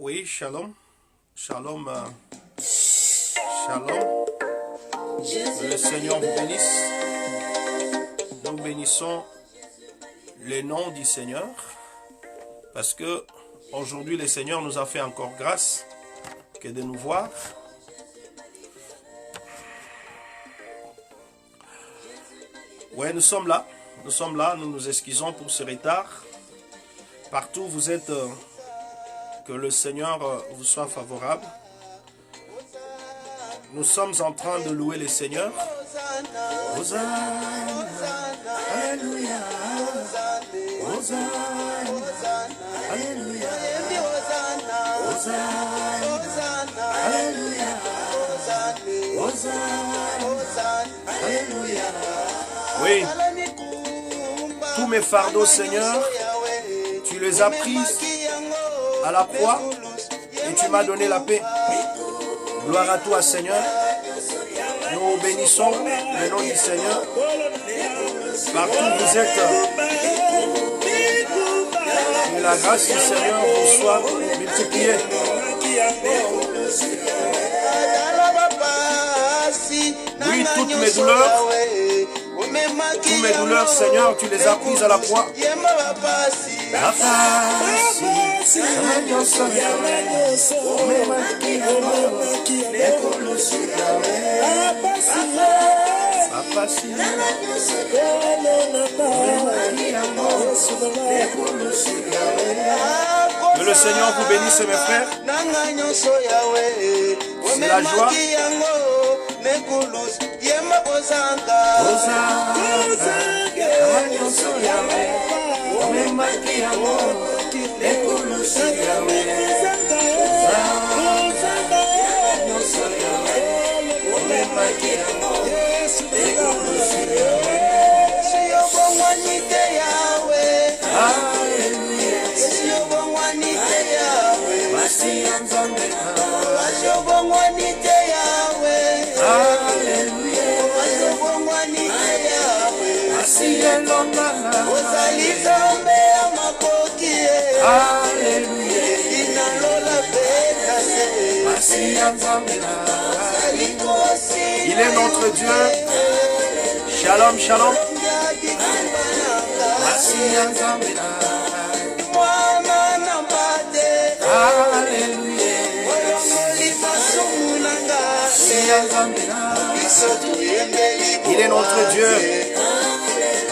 Oui, shalom. Shalom. Shalom. Le Seigneur vous bénisse. Nous bénissons le nom du Seigneur parce que aujourd'hui le Seigneur nous a fait encore grâce que de nous voir. Ouais, nous sommes là, nous nous excusons pour ce retard. Partout où vous êtes, que le Seigneur vous soit favorable. Nous sommes en train de louer le Seigneur. Hosanna, Alléluia, Hosanna, Alléluia, Hosanna, Alléluia, Hosanna, Alléluia. Oui, tous mes fardeaux, Seigneur, tu les as pris à la croix et tu m'as donné la paix. Gloire à toi, Seigneur. Nous bénissons le nom du Seigneur. Partout où vous êtes, que la grâce du Seigneur vous soit multipliée. Oui, toutes mes douleurs, Seigneur, tu les as prises à la croix. Que le Seigneur vous bénisse, mes frères. C'est la joie. Il est notre Dieu. Shalom, shalom. Il est notre Dieu,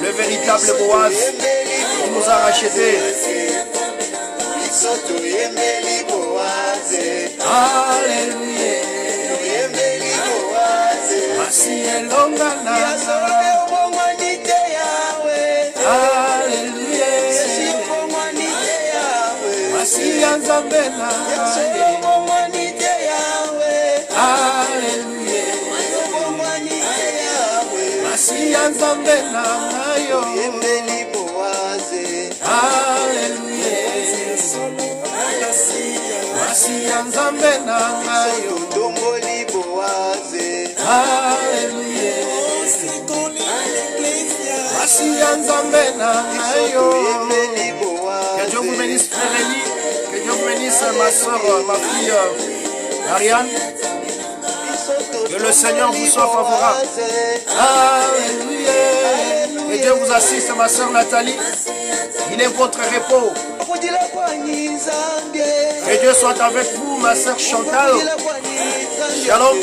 le véritable Boaz qui nous a rachetés. Alléluia. Que Dieu vous bénisse, frère Elie. Que Dieu vous bénisse, ma soeur, ma fille Ariane. Que le Seigneur vous soit favorable. Alléluia. Que Dieu vous assiste, ma soeur Nathalie. Il est votre repos. Que Dieu soit avec vous, ma soeur Chantal. Shalom.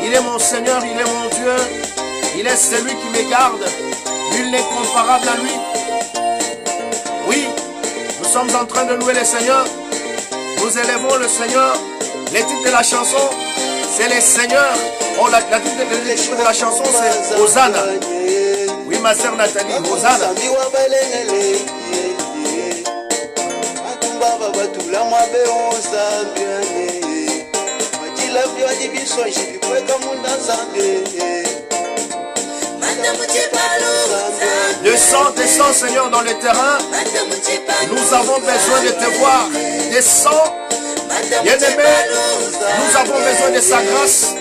Il est mon Seigneur, il est mon Dieu, il est celui qui me garde, nul n'est comparable à lui. Oui, nous sommes en train de louer le Seigneur, nous élevons le Seigneur. Le titre de la chanson, c'est le Seigneur. Oh, le titre de la chanson, c'est Hosanna. Oui, ma sœur Nathalie. Hosanna. Descends, Seigneur, dans le terrain. Nous avons besoin de te voir. Descends. Bien-aimé, nous avons besoin de sa grâce.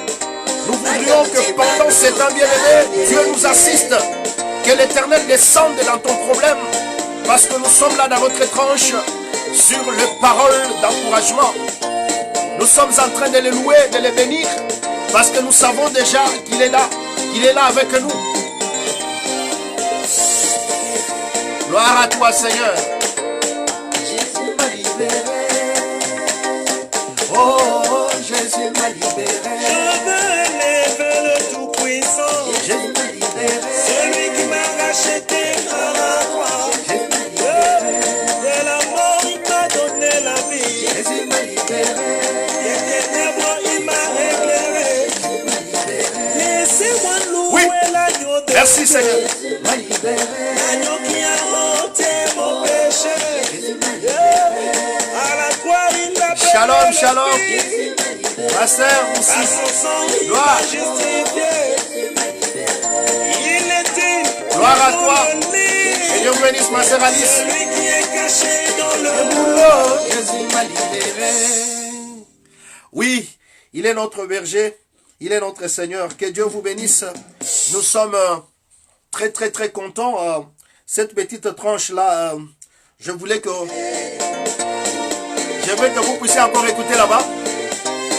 Nous voudrions que pendant ces temps, bien-aimé, Dieu nous assiste. Que l'Éternel descende dans ton problème. Parce que nous sommes là dans votre tranche sur les paroles d'encouragement. Nous sommes en train de les louer, de les bénir. Parce que nous savons déjà qu'il est là. Qu'il est là avec nous. Gloire à toi, Seigneur. Jésus m'a libéré. Oh, Jésus m'a libéré. Je veux élever le Tout-Puissant. Jésus m'a libéré. Celui qui m'a racheté à la croix. Jésus m'a libéré. De la mort, il m'a donné la vie. Jésus m'a libéré. Des ténèbres, il m'a éclairé. Jésus m'a libéré. Laissez-moi louer Oui. l'agneau de Merci, Dieu. Seigneur. Jésus m'a libéré. L'agneau qui a ôté mon péché. Jésus m'a libéré. À la croix, il a payé Shalom, le shalom. prix. Ma sœur, À aussi. son sang, il Gloire. m'a justifié. Il est digne. Gloire à de toi. mon lit. Que Dieu vous bénisse, ma sœur Alice. Celui qui est caché dans le Oh, Jésus m'a libéré. Oui, il est notre berger. Il est notre Seigneur. Que Dieu vous bénisse. Nous sommes très, très, très contents. Cette petite tranche-là, je voulais que... Je veux que vous puissiez encore écouter là-bas.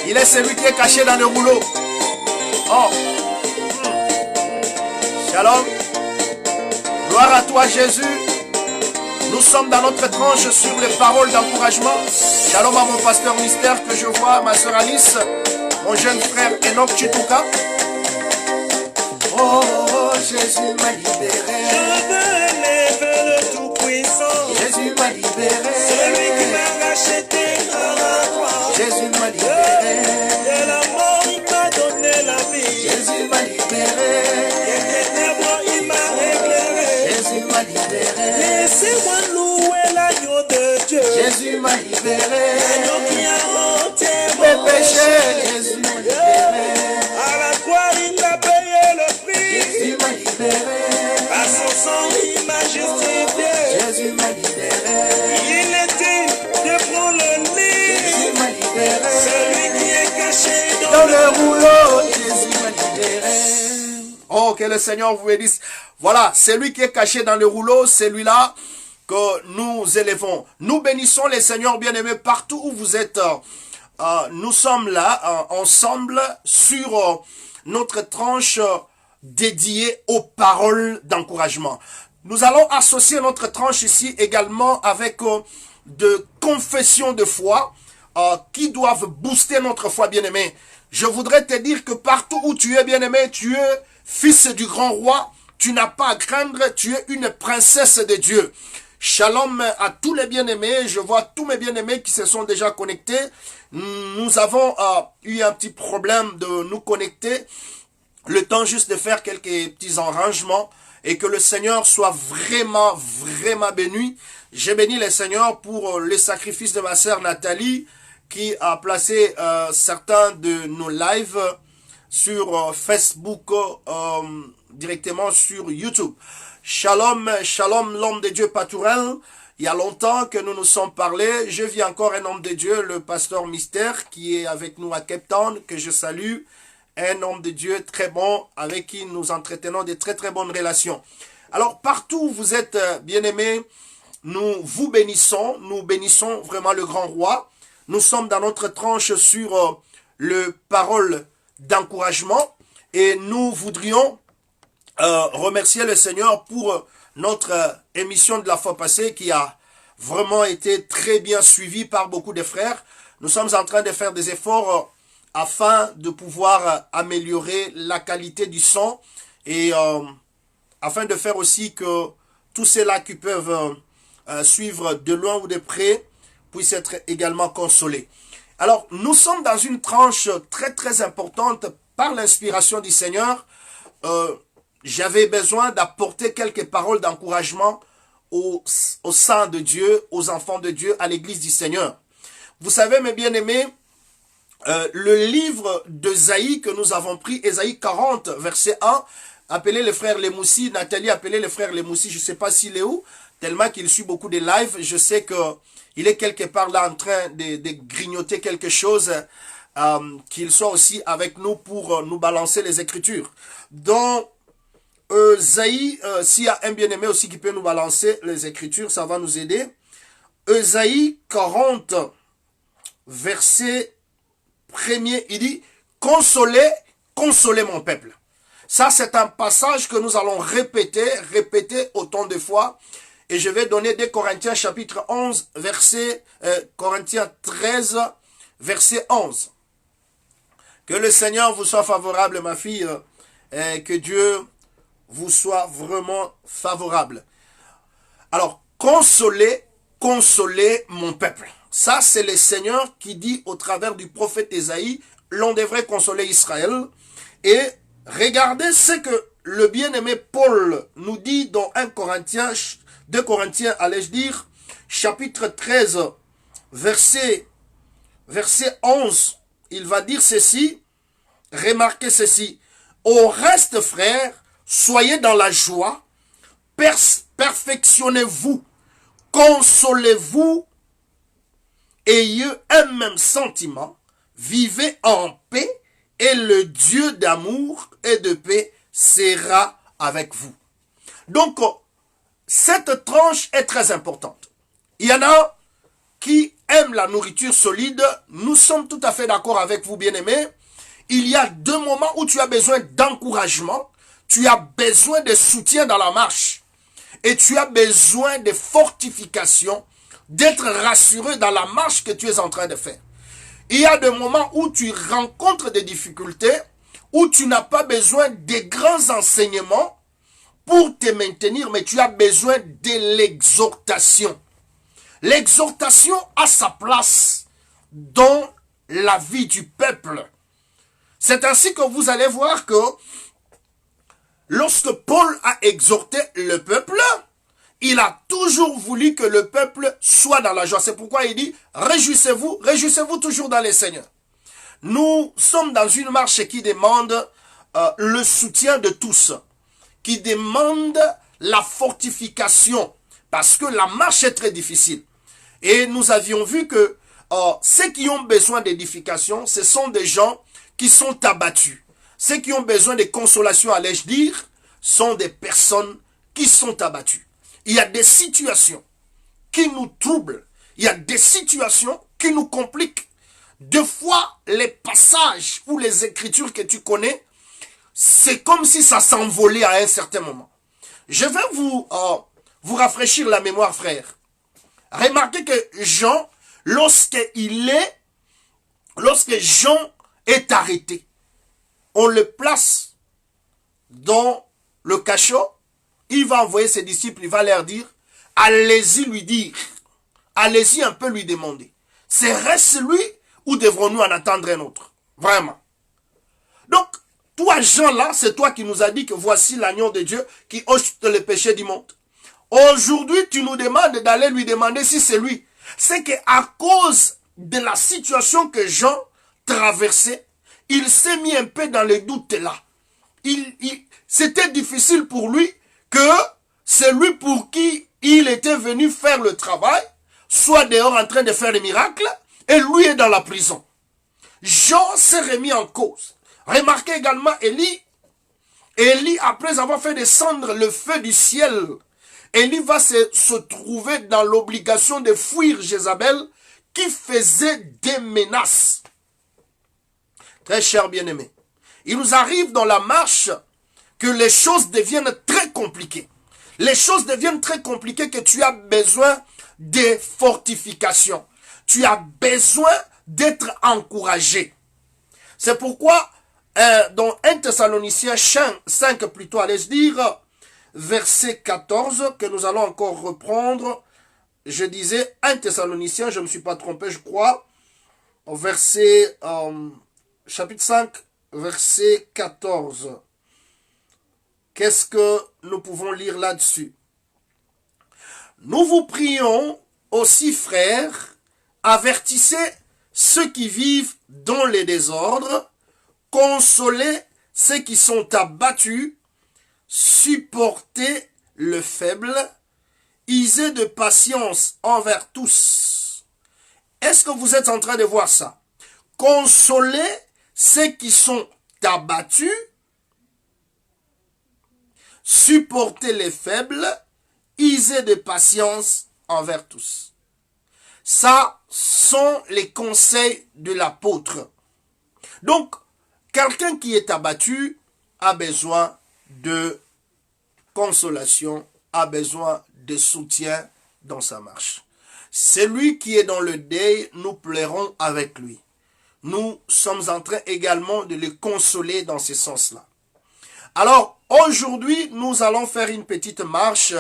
Il est celui qui est caché dans le rouleau. Oh. Shalom. Gloire à toi, Jésus. Nous sommes dans notre tranche sur les paroles d'encouragement. Shalom à mon pasteur mystère que je vois, ma soeur Alice, mon jeune frère Enoch Chituka. Oh, Jésus m'a libéré. Je veux élever le Tout-Puissant. Jésus m'a libéré. Celui qui m'a racheté à la croix. Jésus m'a libéré. De la mort, il m'a donné la vie. Jésus m'a libéré. Des ténèbres, il m'a éclairé. Jésus m'a libéré. Laissez-moi louer l'agneau de Dieu. Jésus m'a libéré. L'agneau qui a ôté Mes mon péchés, Jésus m'a libéré. À la croix, il a payé le prix. Jésus m'a libéré. À son sang, il m'a justifié. Jésus m'a libéré. Il est digne de prendre le lit. Jésus m'a libéré. Celui qui est caché Dans dans le le rouleau, Jésus m'a libéré. Oh, que le Seigneur vous bénisse. Voilà, celui qui est caché dans le rouleau, celui-là que nous élevons. Nous bénissons les Seigneurs bien-aimés partout où vous êtes. Nous sommes là ensemble sur notre tranche dédiée aux paroles d'encouragement. Nous allons associer notre tranche ici également avec de confessions de foi qui doivent booster notre foi, bien-aimé. Je voudrais te dire que partout où tu es, bien-aimé, tu es fils du grand roi, tu n'as pas à craindre, tu es une princesse de Dieu. Shalom à tous les bien-aimés, je vois tous mes bien-aimés qui se sont déjà connectés. Nous avons eu un petit problème de nous connecter, le temps juste de faire quelques petits arrangements et que le Seigneur soit vraiment, vraiment béni. J'ai béni le Seigneur pour le sacrifice de ma sœur Nathalie qui a placé certains de nos lives sur Facebook, directement sur YouTube. Shalom, shalom, l'homme de Dieu Patourel. Il y a longtemps que nous nous sommes parlé. Je vis encore un homme de Dieu, le pasteur Mystère, qui est avec nous à Cape Town, que je salue. Un homme de Dieu très bon, avec qui nous entretenons de très très bonnes relations. Alors, partout où vous êtes bien-aimés, nous vous bénissons. Nous bénissons vraiment le grand roi. Nous sommes dans notre tranche sur le parole d'encouragement. Et nous voudrions remercier le Seigneur pour notre émission de la fois passée qui a vraiment été très bien suivie par beaucoup de frères. Nous sommes en train de faire des efforts afin de pouvoir améliorer la qualité du son et afin de faire aussi que tous ceux-là qui peuvent suivre de loin ou de près puissent être également consolés. Alors, nous sommes dans une tranche très très importante par l'inspiration du Seigneur. j'avais besoin d'apporter quelques paroles d'encouragement au sein de Dieu, aux enfants de Dieu, à l'église du Seigneur. Vous savez, mes bien-aimés, le livre d'Ésaïe que nous avons pris, Ésaïe 40, verset 1, appelez le frère Lemoussi, Nathalie, appelez le frère Lemoussi, je ne sais pas s'il est où, tellement qu'il suit beaucoup de lives, je sais qu'il est quelque part là en train de grignoter quelque chose, qu'il soit aussi avec nous pour nous balancer les Écritures. Donc, Ésaïe, s'il y a un bien-aimé aussi qui peut nous balancer les Écritures, ça va nous aider. Ésaïe 40, verset 1er, il dit « Consolez, consolez mon peuple ». Ça, c'est un passage que nous allons répéter autant de fois. Et je vais donner 2 Corinthiens chapitre 11, Corinthiens 13, verset 11. Que le Seigneur vous soit favorable, ma fille, et que Dieu vous soit vraiment favorable. Alors, consolez, consolez mon peuple. Ça, c'est le Seigneur qui dit au travers du prophète Ésaïe, l'on devrait consoler Israël. Et regardez ce que le bien-aimé Paul nous dit dans 2 Corinthiens, allais-je dire, chapitre 13, verset 11. Il va dire ceci, remarquez ceci. Au reste, frères, soyez dans la joie, perfectionnez-vous, consolez-vous, ayez un même sentiment, vivez en paix, et le Dieu d'amour et de paix sera avec vous. Donc, cette tranche est très importante. Il y en a qui aiment la nourriture solide. Nous sommes tout à fait d'accord avec vous, bien-aimés. Il y a 2 moments où tu as besoin d'encouragement, tu as besoin de soutien dans la marche et tu as besoin de fortification, d'être rassuré dans la marche que tu es en train de faire. Il y a des moments où tu rencontres des difficultés, où tu n'as pas besoin de grands enseignements pour te maintenir, mais tu as besoin de l'exhortation. L'exhortation a sa place dans la vie du peuple. C'est ainsi que vous allez voir que lorsque Paul a exhorté le peuple, il a toujours voulu que le peuple soit dans la joie. C'est pourquoi il dit, réjouissez-vous, réjouissez-vous toujours dans les Seigneurs. Nous sommes dans une marche qui demande le soutien de tous, qui demande la fortification, parce que la marche est très difficile. Et nous avions vu que ceux qui ont besoin d'édification, ce sont des gens qui sont abattus. Ceux qui ont besoin de consolation, allais-je dire, sont des personnes qui sont abattues. Il y a des situations qui nous troublent. Il y a des situations qui nous compliquent. Des fois, les passages ou les écritures que tu connais, c'est comme si ça s'envolait à un certain moment. Je vais vous rafraîchir la mémoire, frère. Remarquez que Jean, lorsque Jean est arrêté, on le place dans le cachot, il va envoyer ses disciples, il va leur dire, allez-y lui dire, allez-y un peu lui demander, serait-ce lui ou devrons-nous en attendre un autre? Vraiment. Donc, toi Jean là, c'est toi qui nous as dit que voici l'agneau de Dieu qui ôte le péché du monde. Aujourd'hui, tu nous demandes d'aller lui demander si c'est lui. C'est qu'à cause de la situation que Jean traversait, il s'est mis un peu dans le doute là. C'était difficile pour lui que celui pour qui il était venu faire le travail soit dehors en train de faire des miracles et lui est dans la prison. Jean s'est remis en cause. Remarquez également Élie. Élie, après avoir fait descendre le feu du ciel, Élie va se trouver dans l'obligation de fuir Jézabel qui faisait des menaces. Très cher bien-aimé, il nous arrive dans la marche que les choses deviennent très compliquées. Les choses deviennent très compliquées que tu as besoin de fortification. Tu as besoin d'être encouragé. C'est pourquoi dans 1 Thessaloniciens 5 plutôt, allez-je dire, verset 14, que nous allons encore reprendre. Je disais 1 Thessaloniciens, je ne me suis pas trompé, je crois, au verset, chapitre 5, verset 14. qu'est-ce que nous pouvons lire là-dessus? Nous vous prions aussi, frères, avertissez ceux qui vivent dans les désordres, consolez ceux qui sont abattus, supportez le faible, usez de patience envers tous. Est-ce que vous êtes en train de voir ça? Consolez ceux qui sont abattus, supportez les faibles, usez de patience envers tous. Ça sont les conseils de l'apôtre. Donc, quelqu'un qui est abattu a besoin de consolation, a besoin de soutien dans sa marche. Celui qui est dans le deuil, nous pleurons avec lui. Nous sommes en train également de le consoler dans ce sens-là. Alors, aujourd'hui, nous allons faire une petite marche.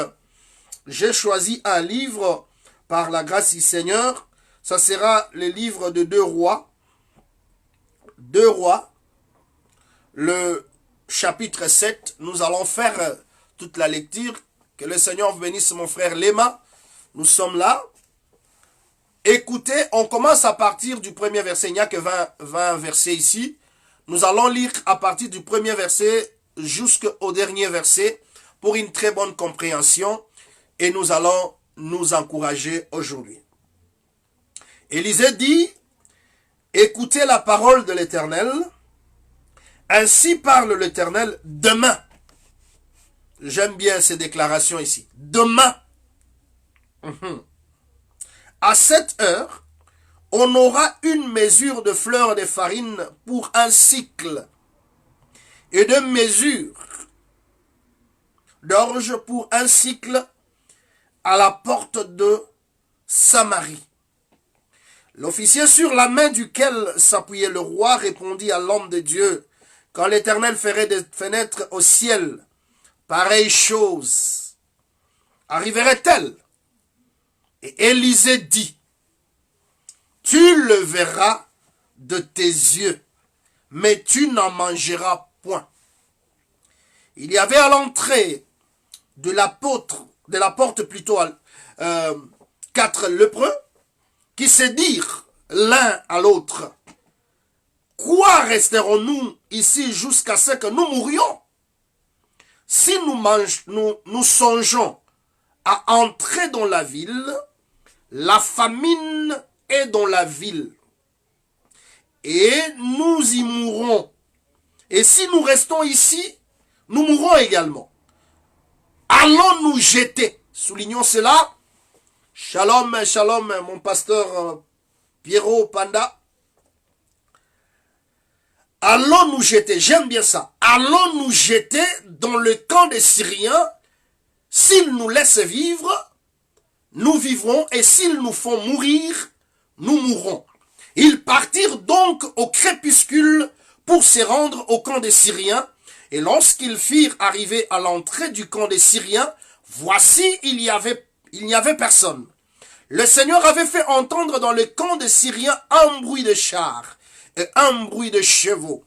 J'ai choisi un livre par la grâce du Seigneur. Ça sera le livre de 2 Rois. 2 Rois, le chapitre 7. Nous allons faire toute la lecture. Que le Seigneur bénisse mon frère Léma. Nous sommes là. Écoutez, on commence à partir du premier verset. Il n'y a que 20 versets ici. Nous allons lire à partir du premier verset jusqu'au dernier verset pour une très bonne compréhension. Et nous allons nous encourager aujourd'hui. Élisée dit, écoutez la parole de l'Éternel. Ainsi parle l'Éternel demain. J'aime bien ces déclarations ici. Demain. À cette heure, on aura une mesure de fleur de farine pour un cycle et de mesure d'orge pour un cycle à la porte de Samarie. L'officier sur la main duquel s'appuyait le roi répondit à l'homme de Dieu, quand l'Éternel ferait des fenêtres au ciel, pareille chose arriverait-elle? Et Élisée dit, tu le verras de tes yeux, mais tu n'en mangeras point. Il y avait à l'entrée de la porte plutôt 4 lépreux qui se dirent l'un à l'autre, quoi resterons-nous ici jusqu'à ce que nous mourions? Si nous songeons à entrer dans la ville, la famine est dans la ville, et nous y mourrons. Et si nous restons ici, nous mourrons également. Allons nous jeter, soulignons cela. Shalom, shalom, mon pasteur Pierrot Panda. Allons nous jeter, j'aime bien ça. Allons nous jeter dans le camp des Syriens. S'ils nous laissent vivre, nous vivrons, et s'ils nous font mourir, nous mourrons. Ils partirent donc au crépuscule pour se rendre au camp des Syriens, et lorsqu'ils firent arriver à l'entrée du camp des Syriens, voici, il n'y avait personne. Le Seigneur avait fait entendre dans le camp des Syriens un bruit de chars et un bruit de chevaux,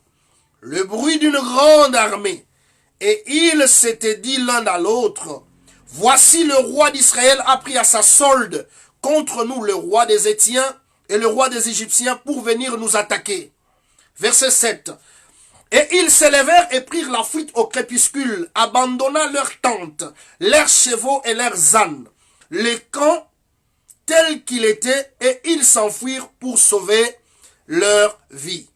le bruit d'une grande armée, et ils s'étaient dit l'un à l'autre, voici le roi d'Israël a pris à sa solde contre nous le roi des Hétiens et le roi des Égyptiens pour venir nous attaquer. Verset 7. Et ils s'élevèrent et prirent la fuite au crépuscule, abandonnant leurs tentes, leurs chevaux et leurs ânes, le camp tel qu'il était, et ils s'enfuirent pour sauver leur vie.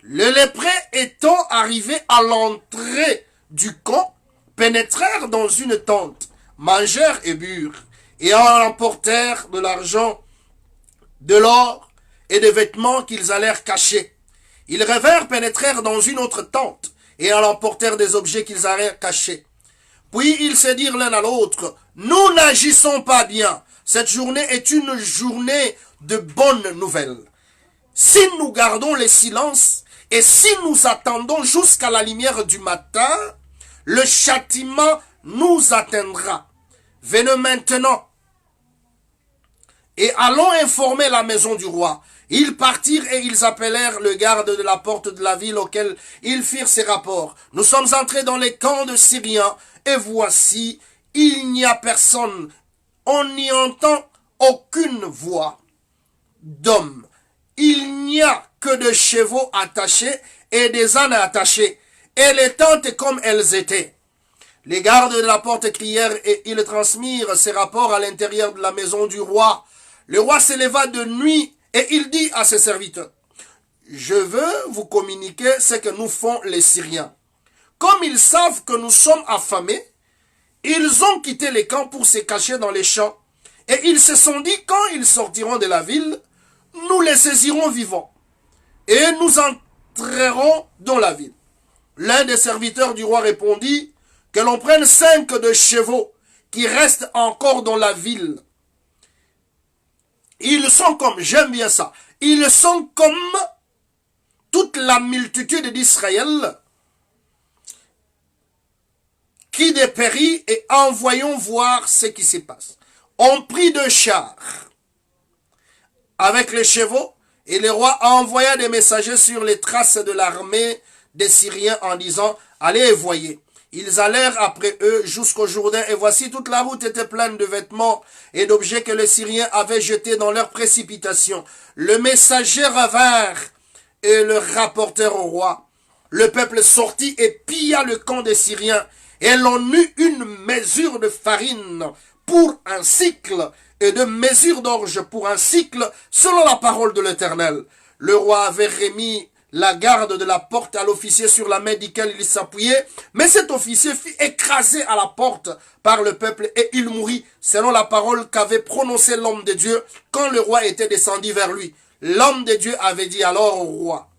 Les lépreux étant arrivés à l'entrée du camp, pénétrèrent dans une tente, mangèrent et burent, et en emportèrent de l'argent, de l'or et des vêtements qu'ils allèrent cacher. Ils revinrent, pénétrèrent dans une autre tente, et en emportèrent des objets qu'ils allèrent cacher. Puis ils se dirent l'un à l'autre, nous n'agissons pas bien, cette journée est une journée de bonnes nouvelles. Si nous gardons le silence, et si nous attendons jusqu'à la lumière du matin, le châtiment nous atteindra. Venez maintenant et allons informer la maison du roi. Ils partirent et ils appelèrent le garde de la porte de la ville auquel ils firent ces rapports. Nous sommes entrés dans les camps de Syriens et voici, il n'y a personne. On n'y entend aucune voix d'homme. Il n'y a que de chevaux attachés et des ânes attachés et les tentes comme elles étaient. Les gardes de la porte crièrent et ils transmirent ces rapports à l'intérieur de la maison du roi. Le roi s'éleva de nuit et il dit à ses serviteurs, « Je veux vous communiquer ce que nous font les Syriens. Comme ils savent que nous sommes affamés, ils ont quitté les camps pour se cacher dans les champs. Et ils se sont dit, quand ils sortiront de la ville, nous les saisirons vivants. Et nous entrerons dans la ville. » L'un des serviteurs du roi répondit, « Que l'on prenne 5 de chevaux qui restent encore dans la ville. » Ils sont comme, j'aime bien ça, ils sont comme toute la multitude d'Israël qui dépérit et envoyons voir ce qui se passe. On prit 2 chars avec les chevaux et le roi envoya des messagers sur les traces de l'armée des Syriens en disant, allez et voyez. Ils allèrent après eux jusqu'au Jourdain, et voici toute la route était pleine de vêtements et d'objets que les Syriens avaient jetés dans leur précipitation. Le messager revint et le rapportèrent au roi. Le peuple sortit et pilla le camp des Syriens, et l'on eut une mesure de farine pour un cycle, et de mesure d'orge pour un cycle, selon la parole de l'Éternel. Le roi avait remis la garde de la porte à l'officier sur la main duquel il s'appuyait, mais cet officier fut écrasé à la porte par le peuple et il mourut, selon la parole qu'avait prononcée l'homme de Dieu quand le roi était descendu vers lui. L'homme de Dieu avait dit alors au roi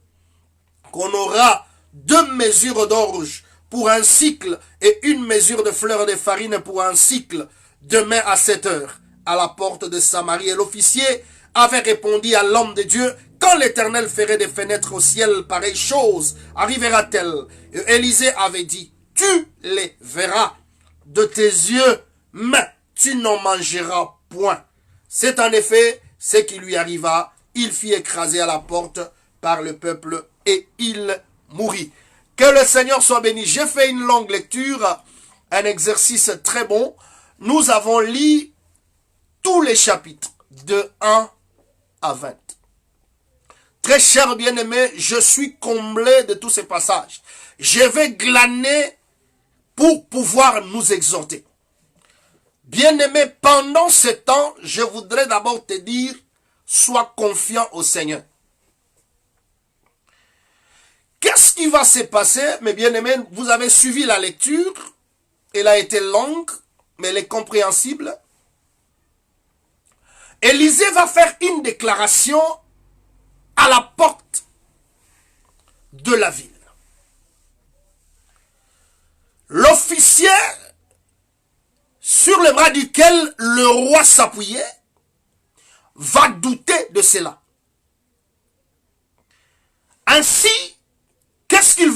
qu'on aura 2 mesures d'orge pour un cycle et 1 mesure de fleur de farine pour un cycle, demain à 7 heures, à la porte de Samarie. Et l'officier avait répondu à l'homme de Dieu, quand l'Éternel ferait des fenêtres au ciel, pareille chose arrivera-t-elle? Et Élisée avait dit, tu les verras de tes yeux, mais tu n'en mangeras point. C'est en effet ce qui lui arriva. Il fut écrasé à la porte par le peuple et il mourut. Que le Seigneur soit béni. J'ai fait une longue lecture, un exercice très bon. Nous avons lu tous les chapitres de 1 à 20. Très cher bien-aimé, je suis comblé de tous ces passages. Je vais glaner pour pouvoir nous exhorter. Bien-aimé, pendant ce temps, je voudrais d'abord te dire, sois confiant au Seigneur. Qu'est-ce qui va se passer, mes bien-aimés? Vous avez suivi la lecture. Elle a été longue, mais elle est compréhensible. Élisée va faire une déclaration à la porte de la ville. L'officier sur le bras duquel le roi s'appuyait va douter de cela. Ainsi, qu'est-ce qui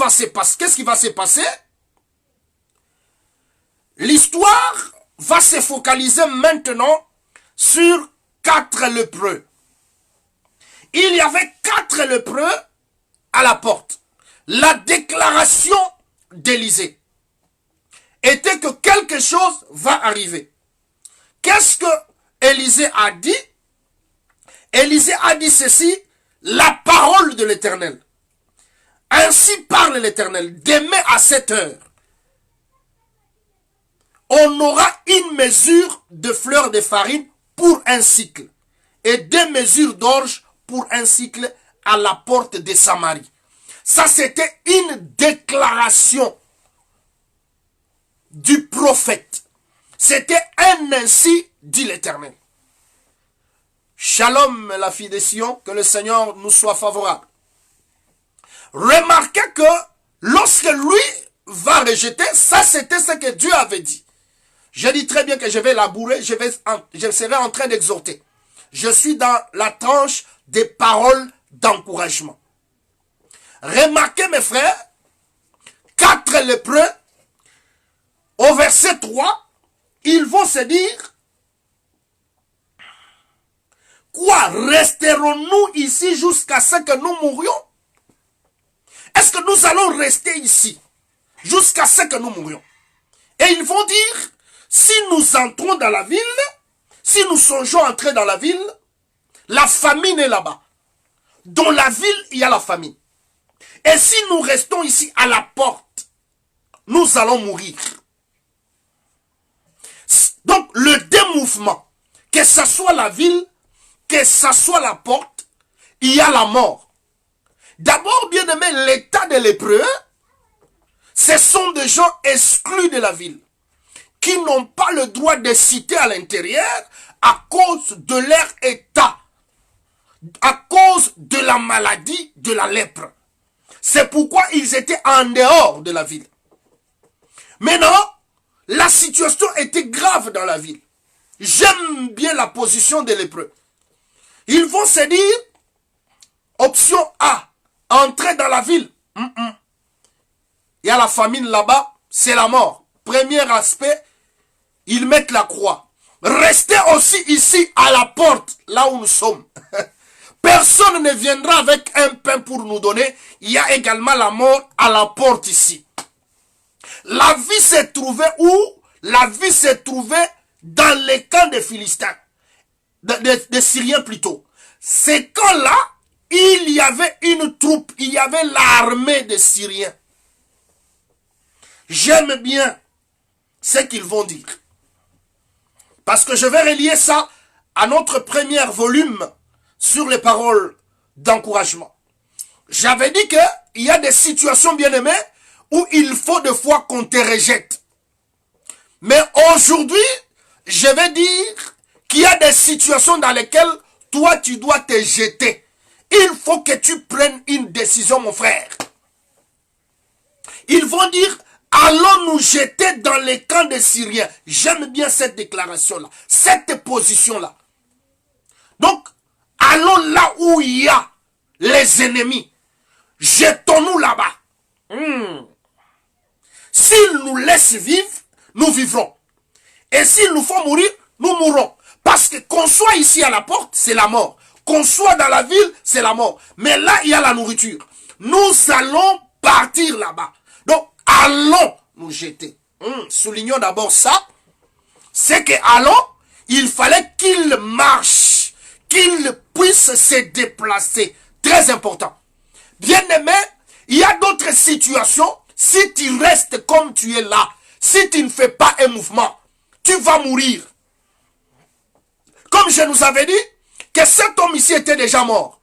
va se passer? L'histoire va se focaliser maintenant sur 4 lépreux. Il y avait 4 lépreux à la porte. La déclaration d'Élisée était que quelque chose va arriver. Qu'est-ce que Élisée a dit? Élisée a dit ceci, la parole de l'Éternel. Ainsi parle l'Éternel, demain à 7 heures, on aura 1 mesure de fleur de farine pour un cycle et 2 mesures d'orge pour un cycle à la porte de Samarie. Ça, c'était une déclaration du prophète. C'était un ainsi, dit l'Éternel. Shalom, la fille de Sion, que le Seigneur nous soit favorable. Remarquez que lorsque lui va rejeter, ça c'était ce que Dieu avait dit. Je dis très bien que je vais labourer, je serai en train d'exhorter. Je suis dans la tranche des paroles d'encouragement. Remarquez mes frères, 4 lépreux, au verset 3, ils vont se dire, resterons-nous ici jusqu'à ce que nous mourions? Est-ce que nous allons rester ici jusqu'à ce que nous mourions? Et ils vont dire, si nous entrons dans la ville, si nous songeons entrer dans la ville, la famine est là-bas. Dans la ville, il y a la famine. Et si nous restons ici à la porte, nous allons mourir. Donc, le démouvement, que ce soit la ville, que ce soit la porte, il y a la mort. D'abord, bien aimé, l'état des lépreux, ce sont des gens exclus de la ville, qui n'ont pas le droit de citer à l'intérieur à cause de leur état, à cause de la maladie de la lèpre. C'est pourquoi ils étaient en dehors de la ville. Maintenant, la situation était grave dans la ville. J'aime bien la position des lépreux. Ils vont se dire, option A, entrer dans la ville. Il y a la famine là-bas, c'est la mort. Premier aspect, ils mettent la croix. Restez aussi ici à la porte, là où nous sommes. Personne ne viendra avec un pain pour nous donner. Il y a également la mort à la porte ici. La vie s'est trouvée où? La vie s'est trouvée dans les camps des Philistins. Des Syriens plutôt. Ces camps-là, il y avait une troupe, il y avait l'armée des Syriens. J'aime bien ce qu'ils vont dire. Parce que je vais relier ça à notre premier volume sur les paroles d'encouragement. J'avais dit qu'il y a des situations, bien aimées, où il faut des fois qu'on te rejette. Mais aujourd'hui, je vais dire qu'il y a des situations dans lesquelles toi, tu dois te jeter. Il faut que tu prennes une décision, mon frère. Ils vont dire, allons nous jeter dans les camps des Syriens. J'aime bien cette déclaration-là, cette position-là. Donc, allons là où il y a les ennemis. Jetons-nous là-bas. S'ils nous laissent vivre, nous vivrons. Et s'il nous faut mourir, nous mourrons. Parce que qu'on soit ici à la porte, c'est la mort. Qu'on soit dans la ville, c'est la mort. Mais là, il y a la nourriture. Nous allons partir là-bas. Donc, allons nous jeter. Soulignons d'abord ça. C'est que allons, il fallait qu'il marche, qu'il puisse se déplacer. Très important. Bien aimé, il y a d'autres situations. Si tu restes comme tu es là, si tu ne fais pas un mouvement, tu vas mourir. Comme je nous avais dit, que cet homme ici était déjà mort.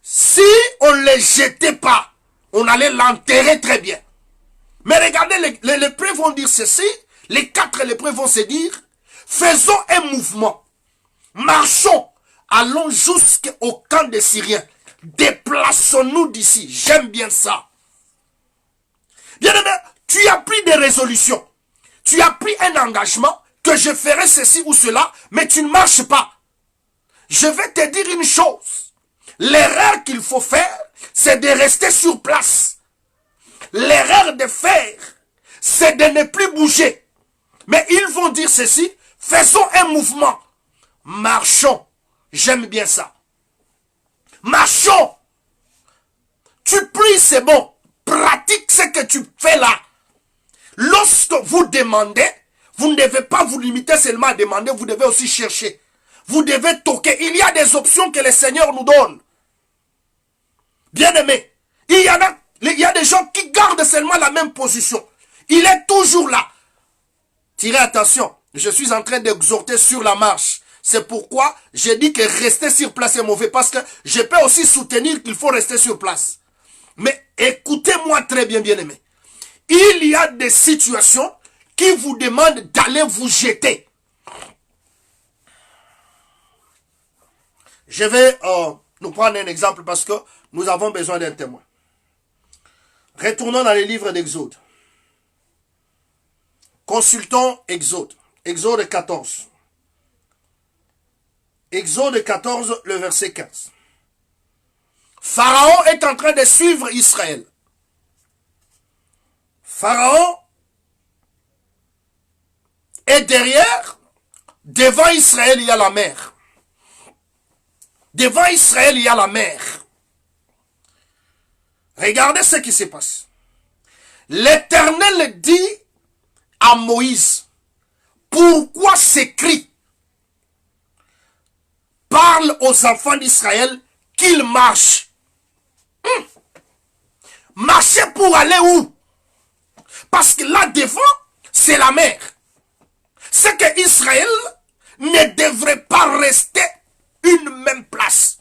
Si on ne le jetait pas, on allait l'enterrer très bien. Mais regardez, les lépreux vont dire ceci, les 4 lépreux vont se dire, faisons un mouvement, marchons, allons jusqu'au camp des Syriens, déplaçons-nous d'ici. J'aime bien ça. Bien aimé, tu as pris des résolutions, tu as pris un engagement, que je ferai ceci ou cela, mais tu ne marches pas. Je vais te dire une chose. L'erreur qu'il faut faire, c'est de rester sur place. L'erreur de faire, c'est de ne plus bouger. Mais ils vont dire ceci, faisons un mouvement. Marchons. J'aime bien ça. Marchons. Tu pries, c'est bon. Pratique ce que tu fais là. Lorsque vous demandez, vous ne devez pas vous limiter seulement à demander, vous devez aussi chercher. Vous devez toquer. Il y a des options que le Seigneur nous donne. Bien aimé, il y a des gens qui gardent seulement la même position. Il est toujours là. Tirez attention, je suis en train d'exhorter sur la marche. C'est pourquoi j'ai dit que rester sur place est mauvais. Parce que je peux aussi soutenir qu'il faut rester sur place. Mais écoutez-moi très bien, bien aimé. Il y a des situations qui vous demande d'aller vous jeter. Je vais nous prendre un exemple parce que nous avons besoin d'un témoin. Retournons dans les livres d'Exode. Consultons Exode. Exode 14. Exode 14, le verset 15. Pharaon est en train de suivre Israël. Pharaon et derrière, devant Israël, il y a la mer. Devant Israël, il y a la mer. Regardez ce qui se passe. L'Éternel dit à Moïse, pourquoi ces cris parlent aux enfants d'Israël qu'ils marchent? Marcher pour aller où? Parce que là devant, c'est la mer. C'est que Israël ne devrait pas rester une même place.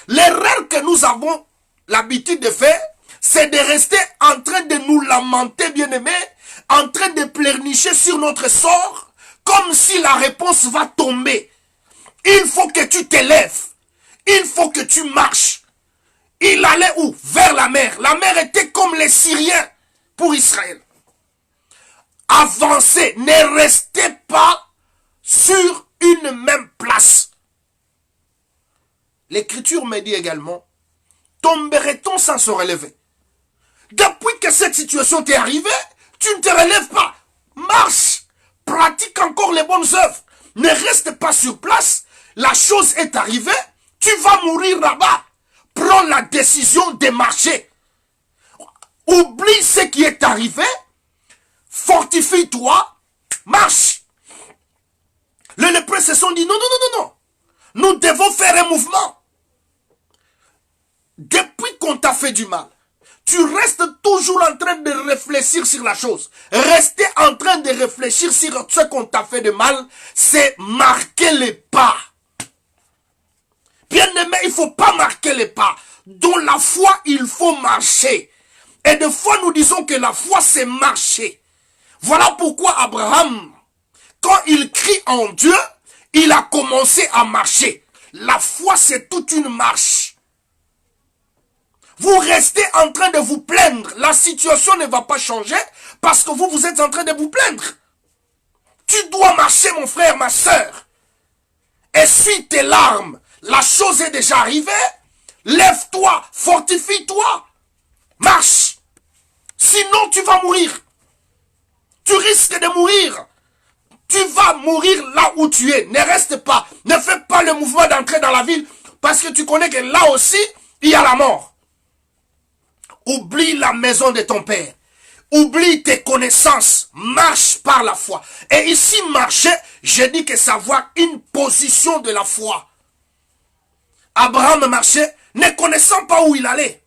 L'erreur que nous avons l'habitude de faire, c'est de rester en train de nous lamenter, bien-aimés, en train de pleurnicher sur notre sort, comme si la réponse va tomber. Il faut que tu t'élèves. Il faut que tu marches. Il allait où? Vers la mer. La mer était comme les Syriens pour Israël. Avancez, ne restez pas sur une même place. L'Écriture me dit également, tomberait-on sans se relever? Depuis que cette situation t'est arrivée, tu ne te relèves pas. Marche, pratique encore les bonnes œuvres. Ne reste pas sur place. La chose est arrivée, tu vas mourir là-bas. Prends la décision de marcher. Oublie ce qui est arrivé. Fortifie-toi. Marche. Les lépreux se sont dit, non, non, non, non, non. Nous devons faire un mouvement. Depuis qu'on t'a fait du mal, tu restes toujours en train de réfléchir sur la chose. Rester en train de réfléchir sur ce qu'on t'a fait de mal, c'est marquer les pas. Bien aimé, il ne faut pas marquer les pas. Dans la foi, il faut marcher. Et des fois, nous disons que la foi, c'est marcher. Voilà pourquoi Abraham, quand il crie en Dieu, il a commencé à marcher. La foi, c'est toute une marche. Vous restez en train de vous plaindre. La situation ne va pas changer parce que vous êtes en train de vous plaindre. Tu dois marcher, mon frère, ma soeur. Essuie tes larmes. La chose est déjà arrivée. Lève-toi, fortifie-toi. Marche. Sinon, tu vas mourir. Tu risques de mourir. Tu vas mourir là où tu es. Ne reste pas. Ne fais pas le mouvement d'entrer dans la ville parce que tu connais que là aussi, il y a la mort. Oublie la maison de ton père. Oublie tes connaissances. Marche par la foi. Et ici, marcher, je dis que savoir une position de la foi. Abraham marchait, ne connaissant pas où il allait.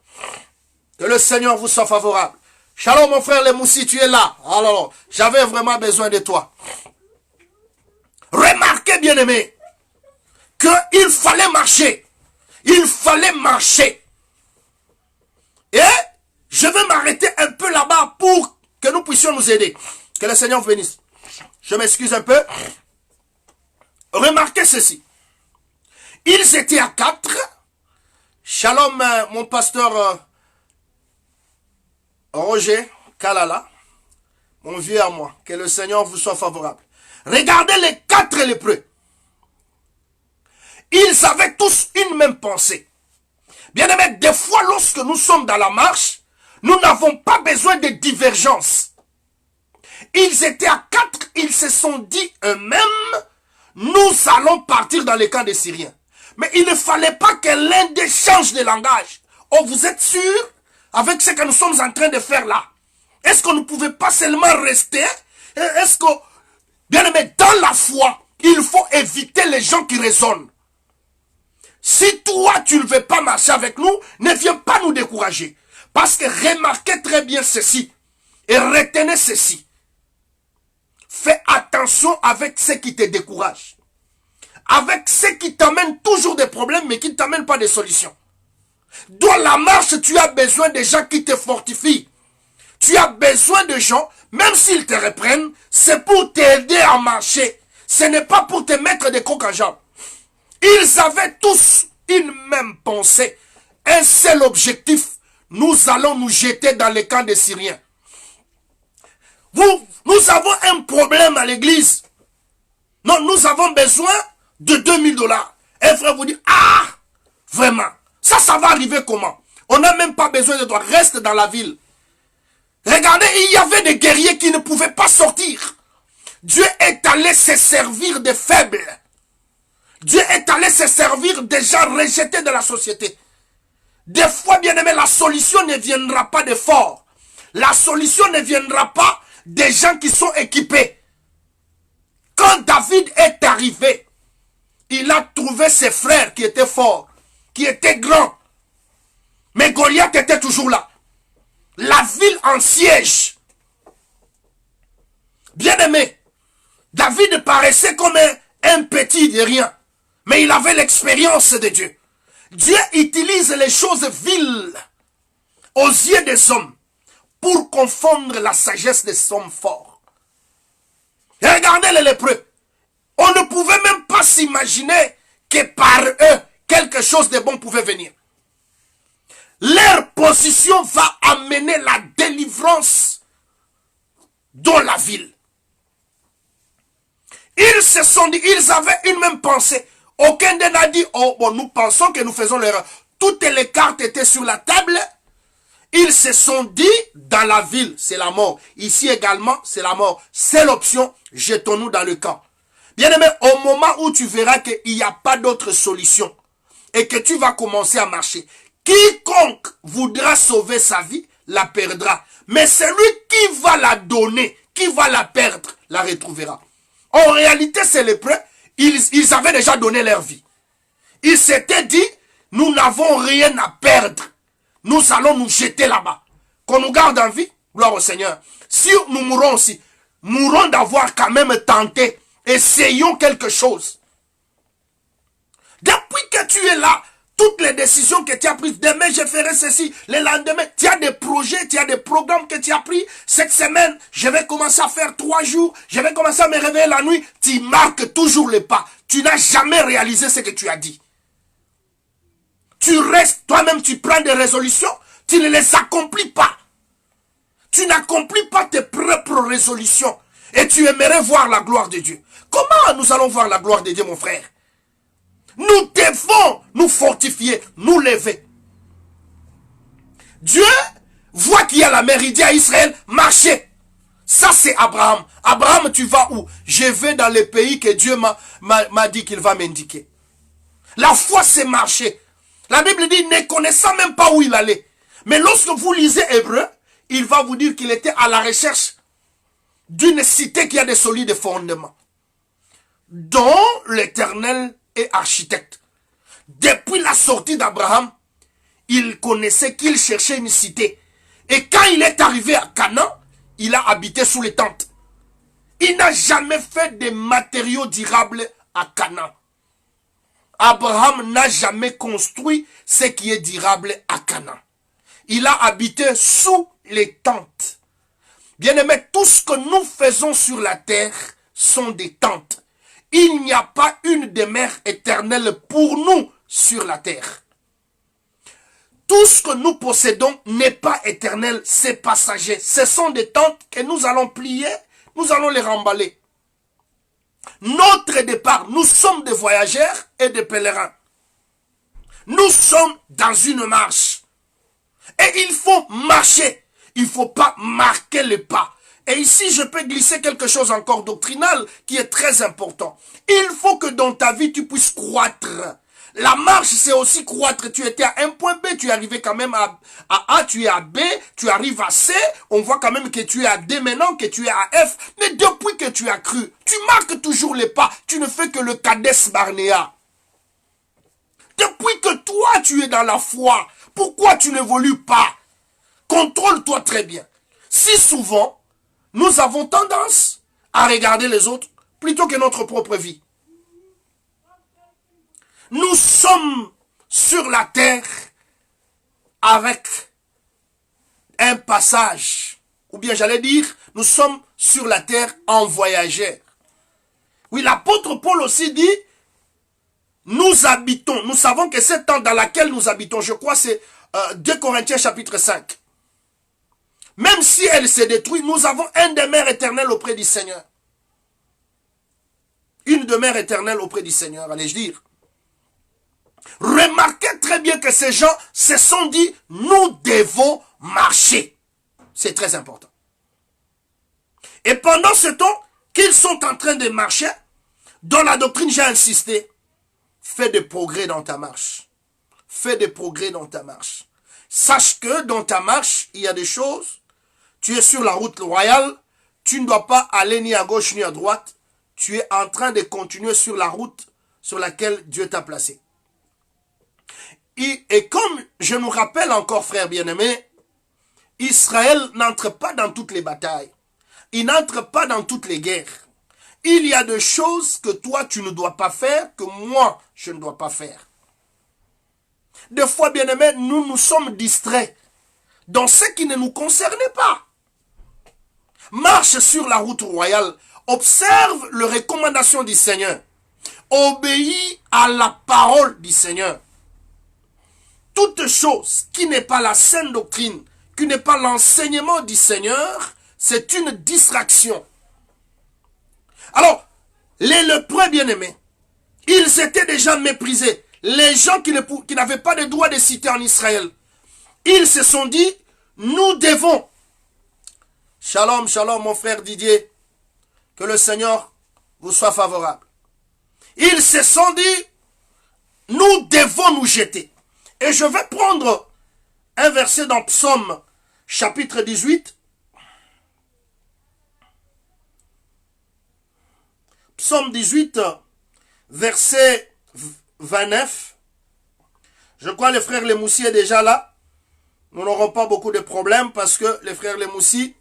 Que le Seigneur vous soit favorable. Shalom mon frère les Moussi, tu es là. Alors, j'avais vraiment besoin de toi. Remarquez bien aimé, qu'il fallait marcher. Il fallait marcher. Et je vais m'arrêter un peu là-bas pour que nous puissions nous aider. Que le Seigneur vous bénisse. Je m'excuse un peu. Remarquez ceci. Ils étaient à 4. Shalom, mon pasteur Roger Kalala, mon vieux à moi. Que le Seigneur vous soit favorable. Regardez les 4 lépreux. Ils avaient tous une même pensée. Bien aimé, des fois, lorsque nous sommes dans la marche, nous n'avons pas besoin de divergence. Ils étaient à 4, ils se sont dit eux-mêmes, nous allons partir dans le camp des Syriens. Mais il ne fallait pas que l'un d'eux change de langage. Oh, vous êtes sûr avec ce que nous sommes en train de faire là? Est-ce qu'on ne pouvait pas seulement rester? Est-ce que, bien aimé, dans la foi, il faut éviter les gens qui raisonnent. Si toi, tu ne veux pas marcher avec nous, ne viens pas nous décourager. Parce que remarquez très bien ceci. Et retenez ceci. Fais attention avec ce qui te décourage. Avec ce qui t'amène toujours des problèmes, mais qui ne t'amènent pas de solutions. Dans la marche, tu as besoin de gens qui te fortifient. Tu as besoin de gens, même s'ils te reprennent, c'est pour t'aider à marcher. Ce n'est pas pour te mettre des coques en jambes. Ils avaient tous une même pensée. Un seul objectif. Nous allons nous jeter dans le camp des Syriens. Nous avons un problème à l'église. Non, nous avons besoin de 2000 $. Un frère vous dit, ah, vraiment, ça va arriver comment? On n'a même pas besoin de toi, reste dans la ville. Regardez, il y avait des guerriers qui ne pouvaient pas sortir. Dieu est allé se servir des faibles. Dieu est allé se servir des gens rejetés de la société. Des fois, bien aimé, la solution ne viendra pas de forts. La solution ne viendra pas des gens qui sont équipés. Quand David est arrivé, il a trouvé ses frères qui étaient forts, qui étaient grands. Mais Goliath était toujours là. La ville en siège. Bien aimé, David paraissait comme un petit de rien. Mais il avait l'expérience de Dieu. Dieu utilise les choses viles aux yeux des hommes pour confondre la sagesse des hommes forts. Et regardez les lépreux. On ne pouvait même pas s'imaginer que par eux, quelque chose de bon pouvait venir. Leur position va amener la délivrance dans la ville. Ils se sont dit, ils avaient une même pensée. Aucun d'eux n'a dit, oh, bon, nous pensons que nous faisons l'erreur. Toutes les cartes étaient sur la table. Ils se sont dit, dans la ville, c'est la mort. Ici également, c'est la mort. C'est l'option, jetons-nous dans le camp. Bien aimé, au moment où tu verras qu'il n'y a pas d'autre solution et que tu vas commencer à marcher, quiconque voudra sauver sa vie, la perdra. Mais celui qui va la donner, qui va la perdre, la retrouvera. En réalité, c'est les prêts. Ils avaient déjà donné leur vie. Ils s'étaient dit, nous n'avons rien à perdre. Nous allons nous jeter là-bas. Qu'on nous garde en vie, gloire au Seigneur. Si nous mourons aussi, mourons d'avoir quand même tenté. Essayons quelque chose. Depuis que tu es là, toutes les décisions que tu as prises, demain je ferai ceci, le lendemain, tu as des projets, tu as des programmes que tu as pris. Cette semaine, je vais commencer à faire 3 jours, je vais commencer à me réveiller la nuit. Tu marques toujours les pas. Tu n'as jamais réalisé ce que tu as dit. Tu restes, toi-même tu prends des résolutions, tu ne les accomplis pas. Tu n'accomplis pas tes propres résolutions. Et tu aimerais voir la gloire de Dieu. Comment nous allons voir la gloire de Dieu, mon frère? Nous devons nous fortifier, nous lever. Dieu voit qu'il y a la mer, il dit à Israël, marchez. Ça c'est Abraham. Abraham, tu vas où? Je vais dans le pays que Dieu m'a dit qu'il va m'indiquer. La foi c'est marcher. La Bible dit, ne connaissant même pas où il allait. Mais lorsque vous lisez Hébreu, il va vous dire qu'il était à la recherche d'une cité qui a des solides fondements, dont l'Éternel est architecte. Depuis la sortie d'Abraham, il connaissait qu'il cherchait une cité. Et quand il est arrivé à Canaan, il a habité sous les tentes. Il n'a jamais fait de matériaux durables à Canaan. Abraham n'a jamais construit ce qui est durable à Canaan. Il a habité sous les tentes. Bien-aimés, tout ce que nous faisons sur la terre sont des tentes. Il n'y a pas une demeure éternelle pour nous sur la terre. Tout ce que nous possédons n'est pas éternel, c'est passager. Ce sont des tentes que nous allons plier, nous allons les remballer. Notre départ, nous sommes des voyageurs et des pèlerins. Nous sommes dans une marche. Et il faut marcher. Il ne faut pas marquer le pas. Et ici, je peux glisser quelque chose encore doctrinal qui est très important. Il faut que dans ta vie, tu puisses croître. La marche, c'est aussi croître. Tu étais à un point B, tu es arrivé quand même à A, tu es à B, tu arrives à C. On voit quand même que tu es à D maintenant, que tu es à F. Mais depuis que tu as cru, tu marques toujours les pas. Tu ne fais que le Cades Barnea. Depuis que toi, tu es dans la foi, pourquoi tu n'évolues pas? Contrôle-toi très bien. Si souvent, nous avons tendance à regarder les autres plutôt que notre propre vie. Nous sommes sur la terre avec un passage. Ou bien j'allais dire, nous sommes sur la terre en voyageur. Oui, l'apôtre Paul aussi dit, nous habitons, nous savons que ce temps dans lequel nous habitons, je crois c'est 2 Corinthiens chapitre 5. Même si elle se détruit, nous avons une demeure éternelle auprès du Seigneur. Une demeure éternelle auprès du Seigneur, allais-je dire. Remarquez très bien que ces gens se sont dit, nous devons marcher. C'est très important. Et pendant ce temps qu'ils sont en train de marcher, dans la doctrine j'ai insisté, fais des progrès dans ta marche. Fais des progrès dans ta marche. Sache que dans ta marche, il y a des choses. Tu es sur la route royale. Tu ne dois pas aller ni à gauche ni à droite. Tu es en train de continuer sur la route sur laquelle Dieu t'a placé. Et comme je nous rappelle encore, frères bien-aimés, Israël n'entre pas dans toutes les batailles. Il n'entre pas dans toutes les guerres. Il y a des choses que toi, tu ne dois pas faire, que moi, je ne dois pas faire. Des fois, bien-aimés, nous nous sommes distraits dans ce qui ne nous concernait pas. Marche sur la route royale. Observe les recommandations du Seigneur. Obéis à la parole du Seigneur. Toute chose qui n'est pas la saine doctrine, qui n'est pas l'enseignement du Seigneur, c'est une distraction. Alors, les lépreux bien-aimés, ils étaient déjà méprisés. Les gens qui n'avaient pas de droit de cité en Israël, ils se sont dit, nous devons. Shalom, shalom mon frère Didier, que le Seigneur vous soit favorable. Ils se sont dit, nous devons nous jeter. Et je vais prendre un verset dans Psaume chapitre 18. Psaume 18, verset 29. Je crois que le frère Lemoussi est déjà là. Nous n'aurons pas beaucoup de problèmes parce que le frère Lemoussi,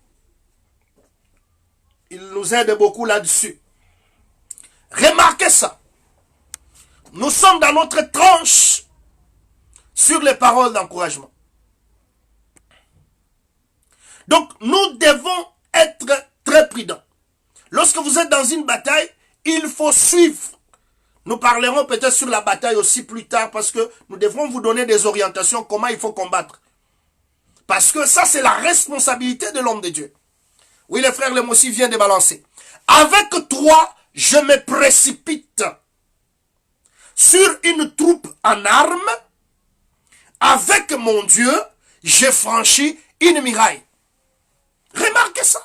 il nous aide beaucoup là-dessus. Remarquez ça. Nous sommes dans notre tranche sur les paroles d'encouragement. Donc, nous devons être très prudents. Lorsque vous êtes dans une bataille, il faut suivre. Nous parlerons peut-être sur la bataille aussi plus tard parce que nous devrons vous donner des orientations, comment il faut combattre. Parce que ça, c'est la responsabilité de l'homme de Dieu. Oui, le frère Lemossi vient de balancer. Avec toi, je me précipite sur une troupe en armes. Avec mon Dieu, j'ai franchi une muraille. Remarquez ça.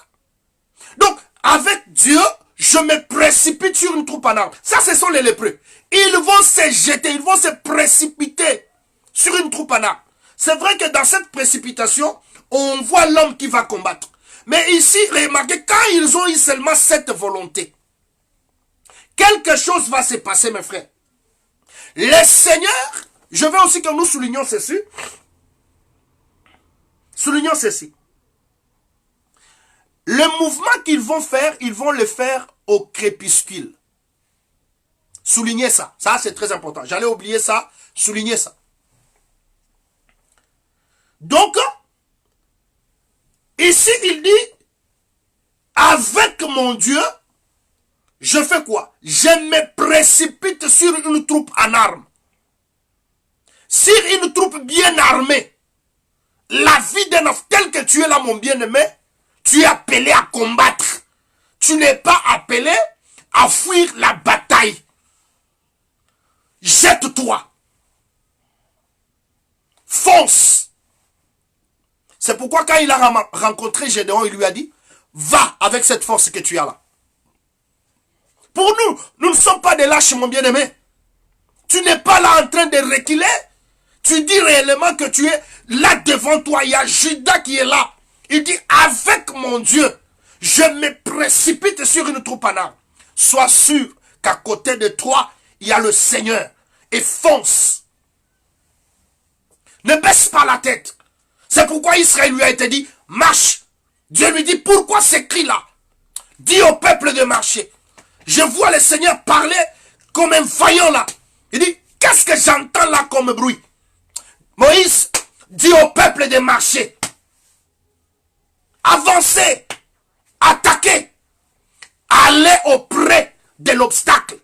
Donc, avec Dieu, je me précipite sur une troupe en armes. Ça, ce sont les lépreux. Ils vont se jeter, ils vont se précipiter sur une troupe en armes. C'est vrai que dans cette précipitation, on voit l'homme qui va combattre. Mais ici, remarquez, quand ils ont eu seulement cette volonté, quelque chose va se passer, mes frères. Le Seigneur, je veux aussi que nous soulignions ceci. Soulignons ceci. Le mouvement qu'ils vont faire, ils vont le faire au crépuscule. Soulignez ça. Ça, c'est très important. J'allais oublier ça. Soulignez ça. Donc, ici, il dit, avec mon Dieu, je fais quoi? Je me précipite sur une troupe en armes. Sur une troupe bien armée. La vie d'un homme tel que tu es là, mon bien-aimé, tu es appelé à combattre. Tu n'es pas appelé à fuir la bataille. Jette-toi. Fonce. C'est pourquoi quand il a rencontré Gédéon, il lui a dit, va avec cette force que tu as là. Pour nous, nous ne sommes pas des lâches, mon bien-aimé. Tu n'es pas là en train de reculer. Tu dis réellement que tu es là devant toi. Il y a Judas qui est là. Il dit, avec mon Dieu, je me précipite sur une troupe en armes. Sois sûr qu'à côté de toi, il y a le Seigneur. Et fonce. Ne baisse pas la tête. C'est pourquoi Israël lui a été dit, marche. Dieu lui dit, pourquoi ces cris-là? Dis au peuple de marcher. Je vois le Seigneur parler comme un vaillant là. Il dit, qu'est-ce que j'entends là comme bruit? Moïse dit au peuple de marcher. Avancez. Attaquez. Allez auprès de l'obstacle.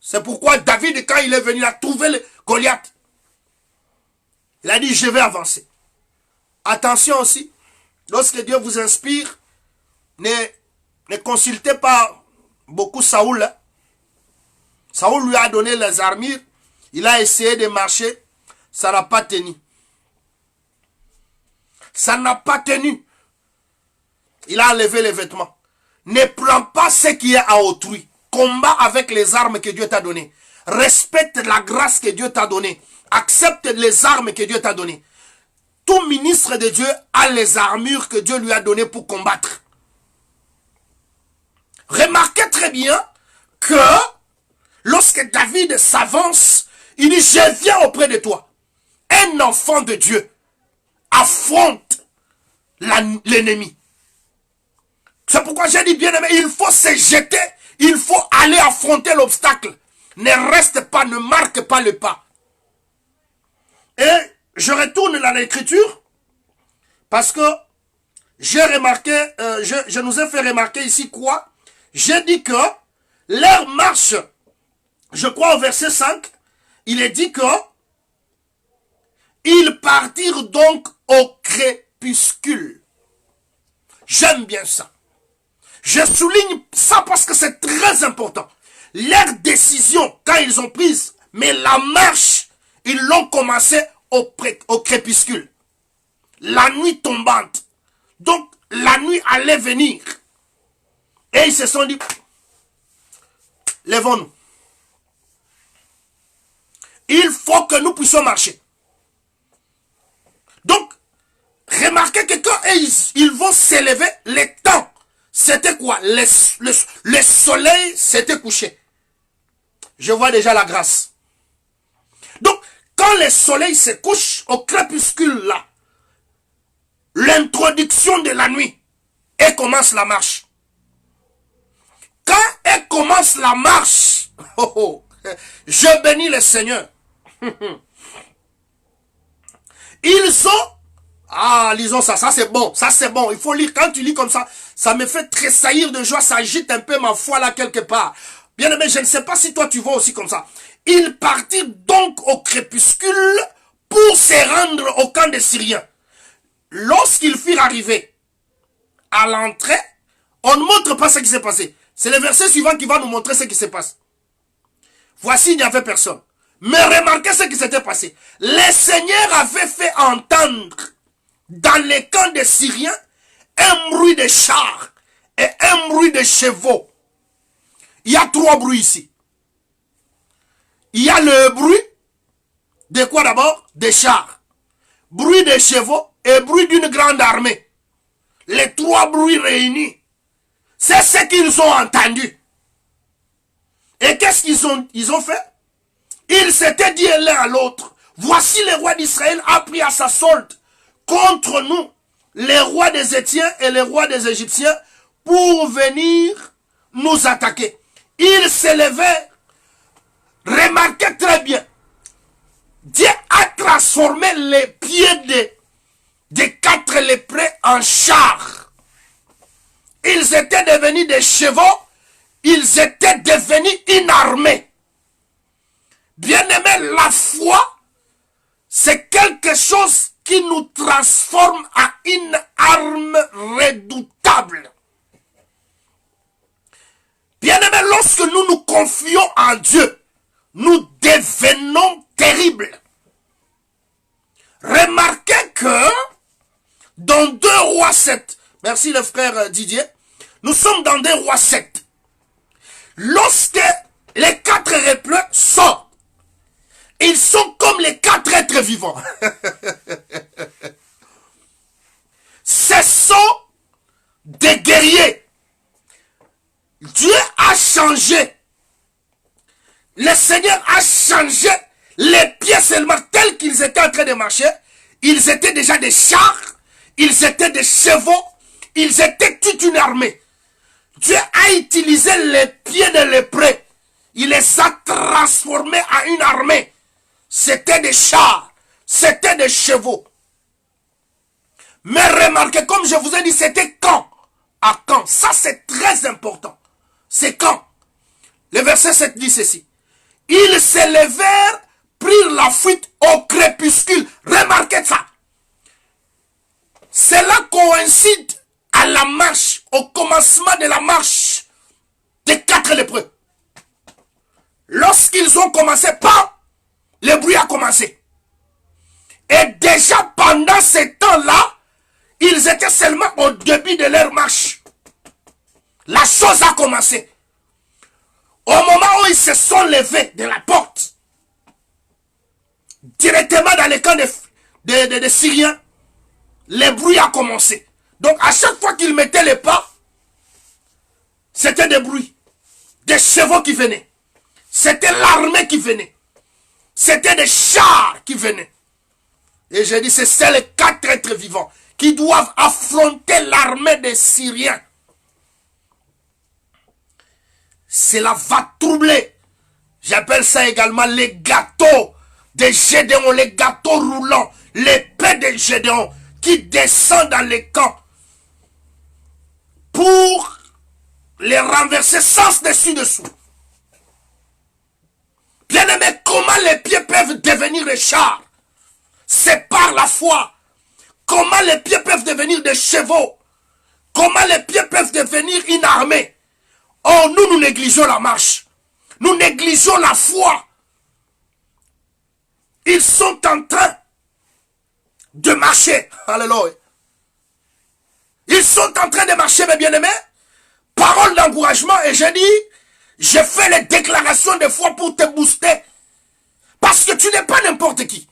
C'est pourquoi David, quand il est venu là trouver le Goliath, il a dit, je vais avancer. Attention aussi, lorsque Dieu vous inspire, ne consultez pas beaucoup Saoul. Hein. Saoul lui a donné les armures, il a essayé de marcher, ça n'a pas tenu. Ça n'a pas tenu. Il a enlevé les vêtements. Ne prends pas ce qui est à autrui. Combat avec les armes que Dieu t'a données. respecte la grâce que Dieu t'a donnée. Accepte les armes que Dieu t'a données. Tout ministre de Dieu a les armures que Dieu lui a données pour combattre. Remarquez très bien que lorsque David s'avance, il dit, je viens auprès de toi. Un enfant de Dieu affronte l'ennemi. C'est pourquoi j'ai dit, bien aimé, il faut se jeter, il faut aller affronter l'obstacle. Ne reste pas, ne marque pas le pas. Et je retourne dans l'écriture, parce que j'ai remarqué, je nous ai fait remarquer ici quoi? J'ai dit que leur marche, je crois au verset 5, il est dit que ils partirent donc au crépuscule. J'aime bien ça. Je souligne ça parce que c'est très important. Leur décision, quand ils ont prise, mais la marche, ils l'ont commencé au crépuscule. La nuit tombante. Donc, la nuit allait venir. Et ils se sont dit, lèvons-nous. Il faut que nous puissions marcher. Donc, remarquez que quand ils vont s'élever, les temps, c'était quoi? Le soleil s'était couché. Je vois déjà la grâce. Donc, quand le soleil se couche au crépuscule là, l'introduction de la nuit, et commence la marche. Quand elle commence la marche, je bénis le Seigneur. Ils ont, lisons ça c'est bon, ça c'est bon. Il faut lire, quand tu lis comme ça, ça me fait tressaillir de joie, ça agite un peu ma foi là quelque part. Bien aimé, je ne sais pas si toi tu vois aussi comme ça. Ils partirent donc au crépuscule pour se rendre au camp des Syriens. Lorsqu'ils furent arrivés à l'entrée, on ne montre pas ce qui s'est passé. C'est le verset suivant qui va nous montrer ce qui se passe. Voici, il n'y avait personne. Mais remarquez ce qui s'était passé. Le Seigneur avait fait entendre dans les camps des Syriens un bruit de chars et un bruit de chevaux. Il y a trois bruits ici. Il y a le bruit de quoi d'abord? Des chars. Bruit des chevaux et bruit d'une grande armée. Les trois bruits réunis. C'est ce qu'ils ont entendu. Et qu'est-ce qu'ils ont fait? Ils s'étaient dit l'un à l'autre, voici le roi d'Israël a pris à sa solde contre nous, les rois des Étiens et les rois des Égyptiens, pour venir nous attaquer. Ils s'élevaient, remarquez très bien, Dieu a transformé les pieds des 4 lépreux en chars. Ils étaient devenus des chevaux, ils étaient devenus une armée. Bien-aimé, la foi, c'est quelque chose qui nous transforme en une arme redoutable. Bien-aimé, lorsque nous nous confions en Dieu, nous devenons terribles. Remarquez que dans 2 Rois 7, merci le frère Didier, nous sommes dans 2 Rois 7. Lorsque les 4 lépreux sortent, ils sont comme les 4 êtres vivants. Ce sont des guerriers. Dieu a changé. Le Seigneur a changé les pieds seulement tels qu'ils étaient en train de marcher. Ils étaient déjà des chars. Ils étaient des chevaux. Ils étaient toute une armée. Dieu a utilisé les pieds de lépreux. Il les a transformés en une armée. C'était des chars, c'était des chevaux. Mais remarquez, comme je vous ai dit, c'était quand? À quand? Ça c'est très important. C'est quand? Le verset 7 dit ceci. Ils s'élevèrent, prirent la fuite au crépuscule. Remarquez ça. Cela coïncide à la marche, au commencement de la marche des 4 lépreux. Lorsqu'ils ont commencé, bam, le bruit a commencé. Et déjà pendant ce temps-là, ils étaient seulement au début de leur marche. La chose a commencé. Au moment où ils se sont levés de la porte, directement dans les camps des Syriens, les bruits ont commencé. Donc à chaque fois qu'ils mettaient les pas, c'était des bruits. Des chevaux qui venaient. C'était l'armée qui venait. C'était des chars qui venaient. Et j'ai dit, c'est les 4 êtres vivants qui doivent affronter l'armée des Syriens. Cela va troubler. J'appelle ça également les gâteaux des Gédéons, les gâteaux roulants, l'épée des Gédéons qui descend dans les camps pour les renverser sens dessus-dessous. Bien-aimés, comment les pieds peuvent devenir des chars? C'est par la foi. Comment les pieds peuvent devenir des chevaux? Comment les pieds peuvent devenir une armée? Oh, nous négligeons la marche. Nous négligeons la foi. Ils sont en train de marcher. Alléluia. Ils sont en train de marcher, mes bien-aimés. Parole d'encouragement. Et j'ai dit, j'ai fait les déclarations de foi pour te booster. Parce que tu n'es pas n'importe qui.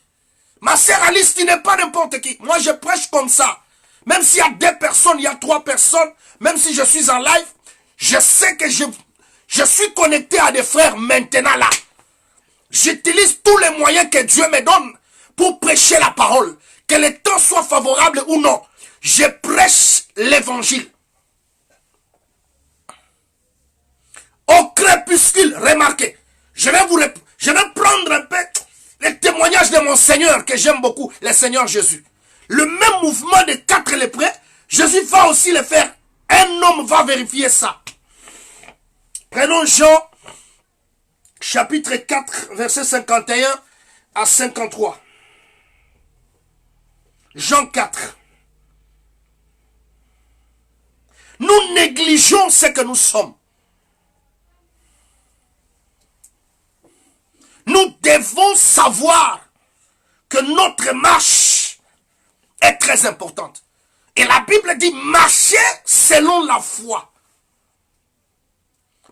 Ma sœur Alice, tu n'es pas n'importe qui. Moi, je prêche comme ça. Même s'il y a 2 personnes, il y a 3 personnes, même si je suis en live, je sais que je suis connecté à des frères maintenant là. J'utilise tous les moyens que Dieu me donne pour prêcher la parole. Que le temps soit favorable ou non. Je prêche l'évangile. Au crépuscule, remarquez. Je vais prendre un peu les témoignages de mon Seigneur que j'aime beaucoup, le Seigneur Jésus. Le même mouvement de 4 lépreux, Jésus va aussi le faire. Un homme va vérifier ça. Prenons Jean, chapitre 4, verset 51 à 53. Jean 4. Nous négligeons ce que nous sommes. Nous devons savoir que notre marche est très importante. Et la Bible dit marcher selon la foi.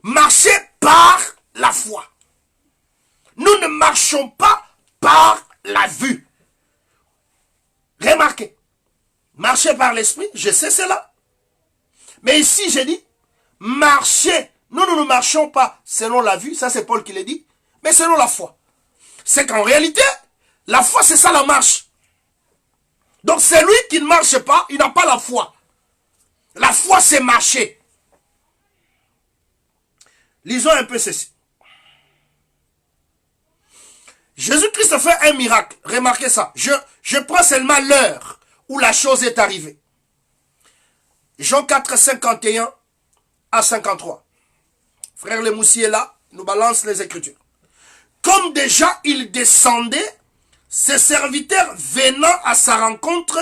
Marcher par la foi. Nous ne marchons pas par la vue. Remarquez. Marcher par l'esprit, je sais cela. Mais ici, j'ai dit, marcher. Nous ne marchons pas selon la vue. Ça, c'est Paul qui l'a dit. Mais selon la foi. C'est qu'en réalité, la foi, c'est ça la marche. Donc, celui qui ne marche pas, il n'a pas la foi. La foi, c'est marcher. Lisons un peu ceci. Jésus-Christ fait un miracle. Remarquez ça. Je prends seulement l'heure où la chose est arrivée. Jean 4, 51 à 53. Frère Lemoussier est là, nous balance les Écritures. Comme déjà il descendait, ses serviteurs venant à sa rencontre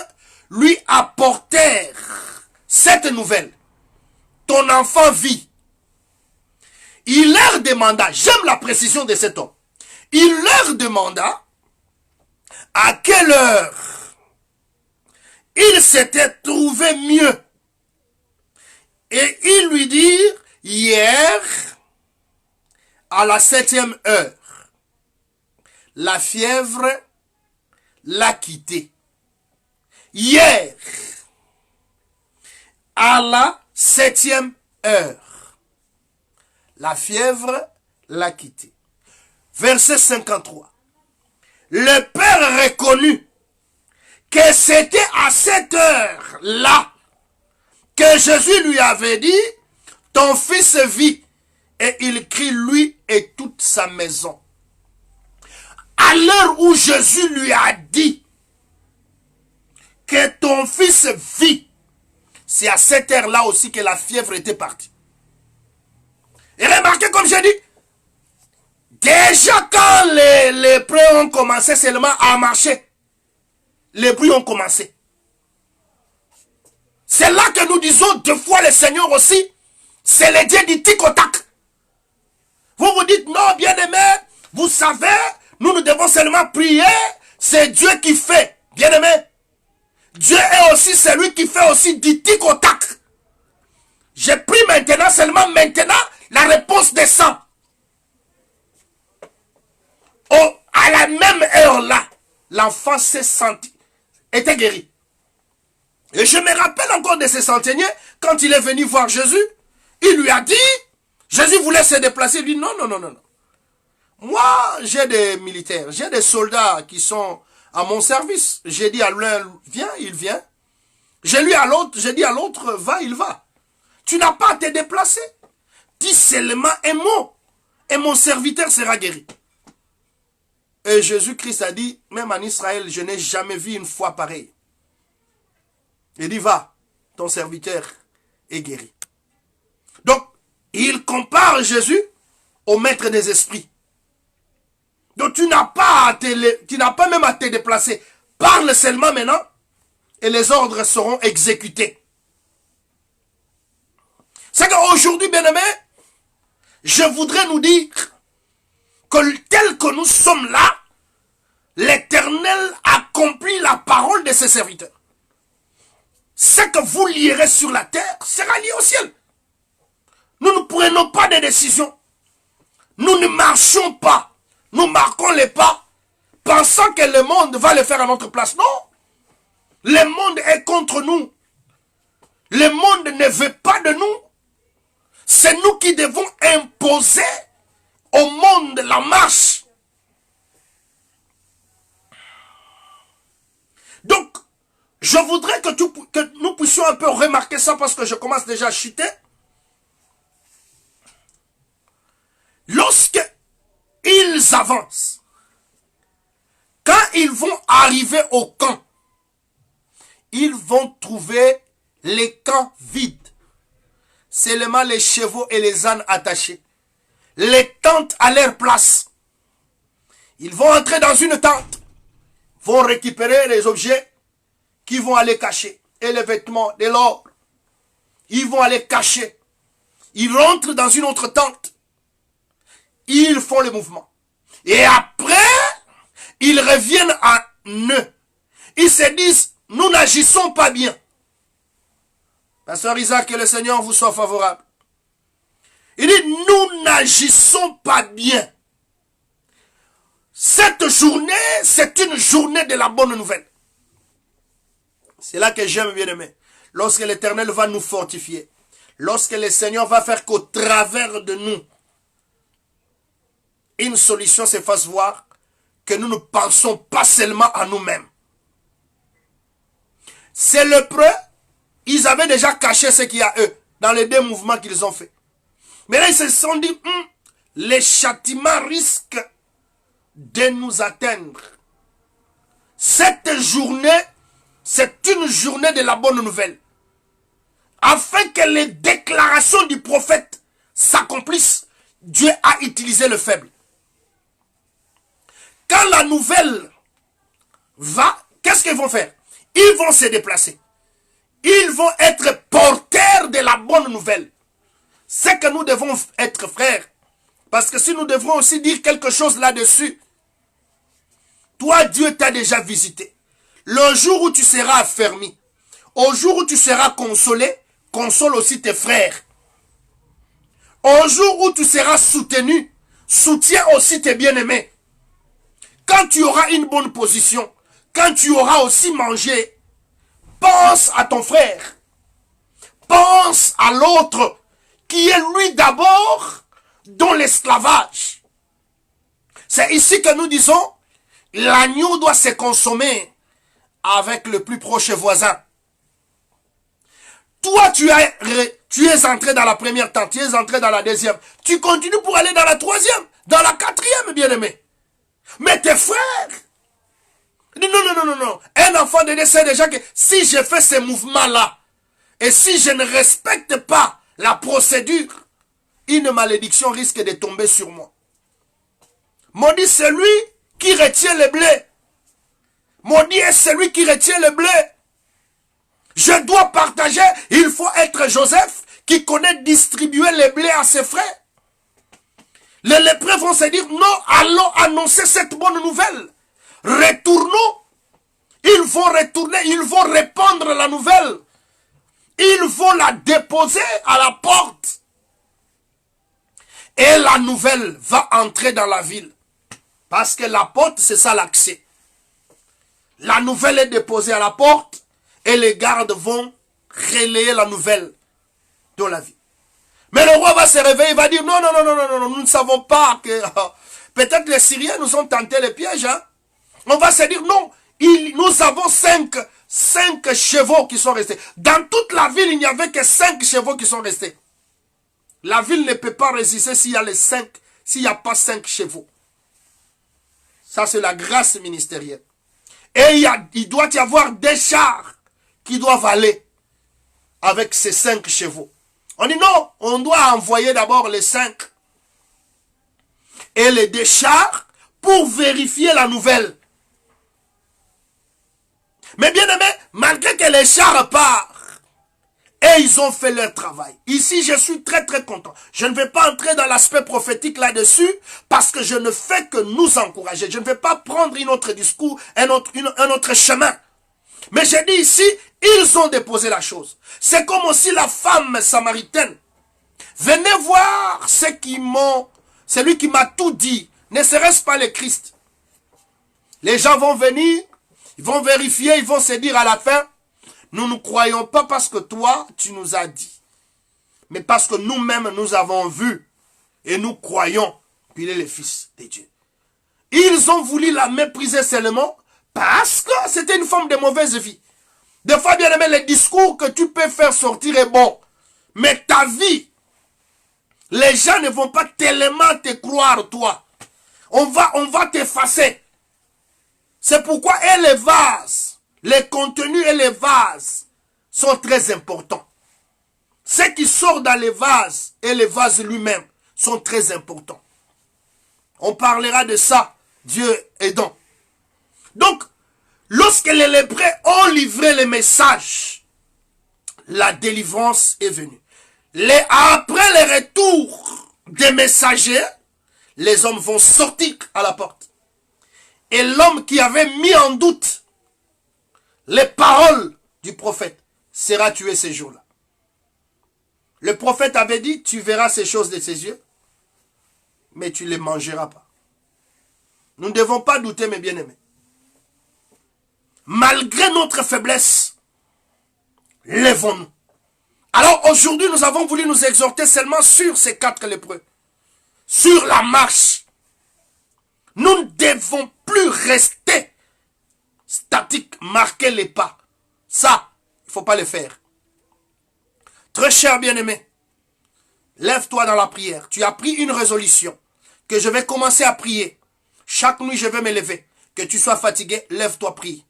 lui apportèrent cette nouvelle. Ton enfant vit. Il leur demanda, j'aime la précision de cet homme, il leur demanda à quelle heure il s'était trouvé mieux. Et ils lui dirent, hier, à la 7e heure, la fièvre l'a quitté. Hier, à la 7e heure, la fièvre l'a quitté. Verset 53. Le père reconnut que c'était à cette heure-là que Jésus lui avait dit, ton fils vit. Et il crie lui et toute sa maison. À l'heure où Jésus lui a dit que ton fils vit, c'est à cette heure-là aussi que la fièvre était partie. Et remarquez comme j'ai dit, déjà quand les lépreux ont commencé seulement à marcher, les bruits ont commencé. C'est là que nous disons deux fois le Seigneur aussi, c'est le Dieu du tic au tac. Vous vous dites, non, bien-aimé, vous savez, nous devons seulement prier, c'est Dieu qui fait. Bien-aimé, Dieu est aussi celui qui fait aussi du tic au tac. Je prie maintenant, seulement maintenant, la réponse descend. Oh, à la même heure là, l'enfant s'est senti, était guéri. Et je me rappelle encore de ce centenier, quand il est venu voir Jésus, il lui a dit, Jésus voulait se déplacer, il dit non, non, non, non, non. Moi, j'ai des militaires, j'ai des soldats qui sont à mon service. J'ai dit à l'un, viens, il vient. J'ai dit à l'autre, va, il va. Tu n'as pas à te déplacer. Dis seulement un mot, et mon serviteur sera guéri. Et Jésus-Christ a dit, même en Israël, je n'ai jamais vu une foi pareille. Il dit, va, ton serviteur est guéri. Donc, il compare Jésus au maître des esprits. Donc, tu n'as pas même à te déplacer. Parle seulement maintenant, et les ordres seront exécutés. C'est qu'aujourd'hui, bien-aimés, je voudrais nous dire que tel que nous sommes là, l'Éternel accomplit la parole de ses serviteurs. Ce que vous lierez sur la terre sera lié au ciel. Nous ne prenons pas de décisions. Nous ne marchons pas. Nous marquons les pas pensant que le monde va le faire à notre place. Non. Le monde est contre nous. Le monde ne veut pas de nous. C'est nous qui devons imposer au monde la marche. Donc, je voudrais que nous puissions un peu remarquer ça parce que je commence déjà à chuter. Lorsque ils avancent, quand ils vont arriver au camp, ils vont trouver les camps vides. Seulement les chevaux et les ânes attachés. Les tentes à leur place. Ils vont entrer dans une tente, vont récupérer les objets qui vont aller cacher. Et les vêtements, de l'or, ils vont aller cacher. Ils rentrent dans une autre tente. Ils font le mouvement. Et après, ils reviennent à eux. Ils se disent, nous n'agissons pas bien. Pasteur Isaac, que le Seigneur vous soit favorable. Il dit, nous n'agissons pas bien. Cette journée, c'est une journée de la bonne nouvelle. C'est là que j'aime bien aimer. Lorsque l'Éternel va nous fortifier. Lorsque le Seigneur va faire qu'au travers de nous, une solution se fasse voir, que nous ne pensons pas seulement à nous-mêmes. Ces lépreux, ils avaient déjà caché ce qu'il y a eux, dans les deux mouvements qu'ils ont fait. Mais là, ils se sont dit, les châtiments risquent de nous atteindre. Cette journée, c'est une journée de la bonne nouvelle. Afin que les déclarations du prophète s'accomplissent, Dieu a utilisé le faible. Quand la nouvelle va, qu'est-ce qu'ils vont faire? Ils vont se déplacer. Ils vont être porteurs de la bonne nouvelle. C'est que nous devons être frères. Parce que si nous devrons aussi dire quelque chose là-dessus, toi, Dieu t'a déjà visité. Le jour où tu seras affermi, au jour où tu seras consolé, console aussi tes frères. Au jour où tu seras soutenu, soutiens aussi tes bien-aimés. Quand tu auras une bonne position, quand tu auras aussi mangé, pense à ton frère. Pense à l'autre qui est lui d'abord dans l'esclavage. C'est ici que nous disons, l'agneau doit se consommer avec le plus proche voisin. Toi, tu es entré dans la première tente, tu es entré dans la deuxième. Tu continues pour aller dans la troisième, dans la quatrième, bien-aimé. Mais tes frères, non, non, non, non, non. Un enfant de Dieu sait déjà que si je fais ces mouvements-là, et si je ne respecte pas la procédure, une malédiction risque de tomber sur moi. Maudit celui qui retient le blé. Maudit est celui qui retient le blé. Je dois partager. Il faut être Joseph qui connaît distribuer le blé à ses frères. Les lépreux vont se dire, non, allons annoncer cette bonne nouvelle. Retournons. Ils vont retourner, ils vont répandre la nouvelle. Ils vont la déposer à la porte. Et la nouvelle va entrer dans la ville. Parce que la porte, c'est ça l'accès. La nouvelle est déposée à la porte et les gardes vont relayer la nouvelle dans la vie. Mais le roi va se réveiller, il va dire non, non, non, non, non, non, nous ne savons pas que peut-être les Syriens nous ont tenté le piège. Hein? On va se dire non, nous avons cinq chevaux qui sont restés. Dans toute la ville, il n'y avait que 5 chevaux qui sont restés. La ville ne peut pas résister s'il y a s'il n'y a pas 5 chevaux. Ça, c'est la grâce ministérielle. Et il doit y avoir des chars qui doivent aller avec ces 5 chevaux. On dit non, on doit envoyer d'abord les 5 et les 2 chars pour vérifier la nouvelle. Mais bien aimé, malgré que les chars partent, et ils ont fait leur travail. Ici, je suis très très content. Je ne vais pas entrer dans l'aspect prophétique là-dessus, parce que je ne fais que nous encourager. Je ne vais pas prendre un autre discours, un autre chemin. Mais j'ai dit ici, ils ont déposé la chose. C'est comme aussi la femme samaritaine. Venez voir celui qui m'a tout dit. Ne serait-ce pas le Christ? Les gens vont venir, ils vont vérifier, ils vont se dire à la fin, nous ne croyons pas parce que toi, tu nous as dit. Mais parce que nous-mêmes, nous avons vu. Et nous croyons qu'il est le Fils de Dieu. Ils ont voulu la mépriser seulement parce que c'était une forme de mauvaise vie. Des fois, bien aimé, les discours que tu peux faire sortir est bon. Mais ta vie, les gens ne vont pas tellement te croire, toi. On va t'effacer. C'est pourquoi les vases, les contenus et les vases sont très importants. Ce qui sort dans les vases et les vases lui-même sont très importants. On parlera de ça, Dieu aidant. Donc, lorsque les lépreux ont livré le message, la délivrance est venue. Après le retour des messagers, les hommes vont sortir à la porte. Et l'homme qui avait mis en doute les paroles du prophète sera tué ces jours-là. Le prophète avait dit, tu verras ces choses de ses yeux, mais tu ne les mangeras pas. Nous ne devons pas douter, mes bien-aimés. Malgré notre faiblesse, lèvons-nous. Alors aujourd'hui, nous avons voulu nous exhorter seulement sur ces 4 lépreux. Sur la marche. Nous ne devons plus rester statiques, marquer les pas. Ça, il ne faut pas le faire. Très cher bien-aimé, lève-toi dans la prière. Tu as pris une résolution que je vais commencer à prier. Chaque nuit, je vais me lever. Que tu sois fatigué, lève-toi, prie.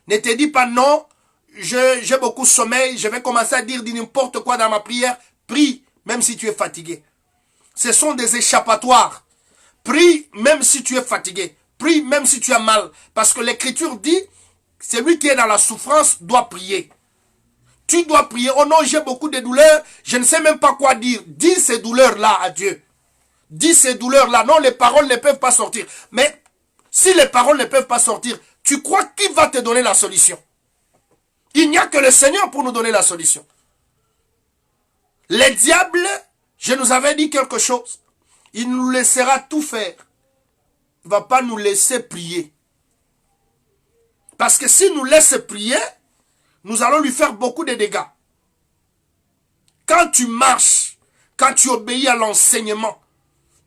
Ne te dis pas non, j'ai beaucoup de sommeil, je vais commencer à dire n'importe quoi dans ma prière. Prie, même si tu es fatigué. Ce sont des échappatoires. Prie, même si tu es fatigué. Prie, même si tu as mal. Parce que l'Écriture dit, celui qui est dans la souffrance doit prier. Tu dois prier. Oh non, j'ai beaucoup de douleurs, je ne sais même pas quoi dire. Dis ces douleurs-là à Dieu. Dis ces douleurs-là. Non, les paroles ne peuvent pas sortir. Mais si les paroles ne peuvent pas sortir, tu crois qui va te donner la solution? Il n'y a que le Seigneur pour nous donner la solution. Le diable, je nous avais dit quelque chose. Il nous laissera tout faire. Il ne va pas nous laisser prier. Parce que s'il nous laisse prier, nous allons lui faire beaucoup de dégâts. Quand tu marches, quand tu obéis à l'enseignement,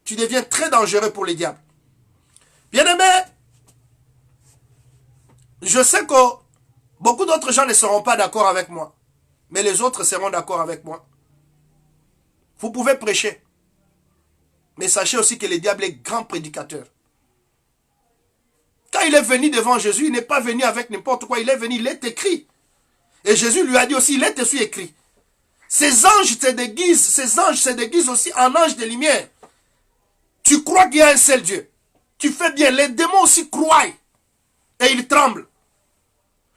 tu deviens très dangereux pour les diables. Bien-aimé, je sais que beaucoup d'autres gens ne seront pas d'accord avec moi. Mais les autres seront d'accord avec moi. Vous pouvez prêcher. Mais sachez aussi que le diable est grand prédicateur. Quand il est venu devant Jésus, il n'est pas venu avec n'importe quoi. Il est venu, il est écrit. Et Jésus lui a dit aussi, il est aussi écrit. Ces anges se déguisent aussi en anges de lumière. Tu crois qu'il y a un seul Dieu. Tu fais bien. Les démons aussi croient. Et ils tremblent.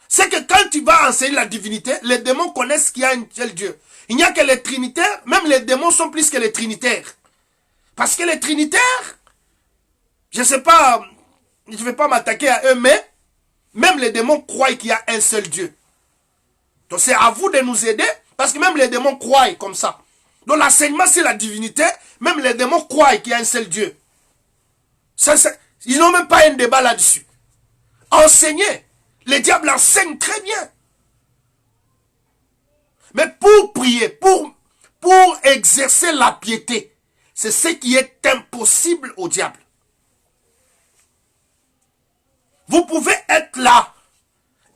C'est que quand tu vas enseigner la divinité, les démons connaissent qu'il y a un seul Dieu. Il n'y a que les trinitaires, même les démons sont plus que les trinitaires. Parce que les trinitaires, je ne sais pas, je ne vais pas m'attaquer à eux, mais même les démons croient qu'il y a un seul Dieu. Donc c'est à vous de nous aider, parce que même les démons croient comme ça. Donc l'enseignement c'est la divinité, même les démons croient qu'il y a un seul Dieu. Ils n'ont même pas un débat là-dessus. Enseigner. Le diable enseigne très bien. Mais pour prier, pour exercer la piété, c'est ce qui est impossible au diable. Vous pouvez être là.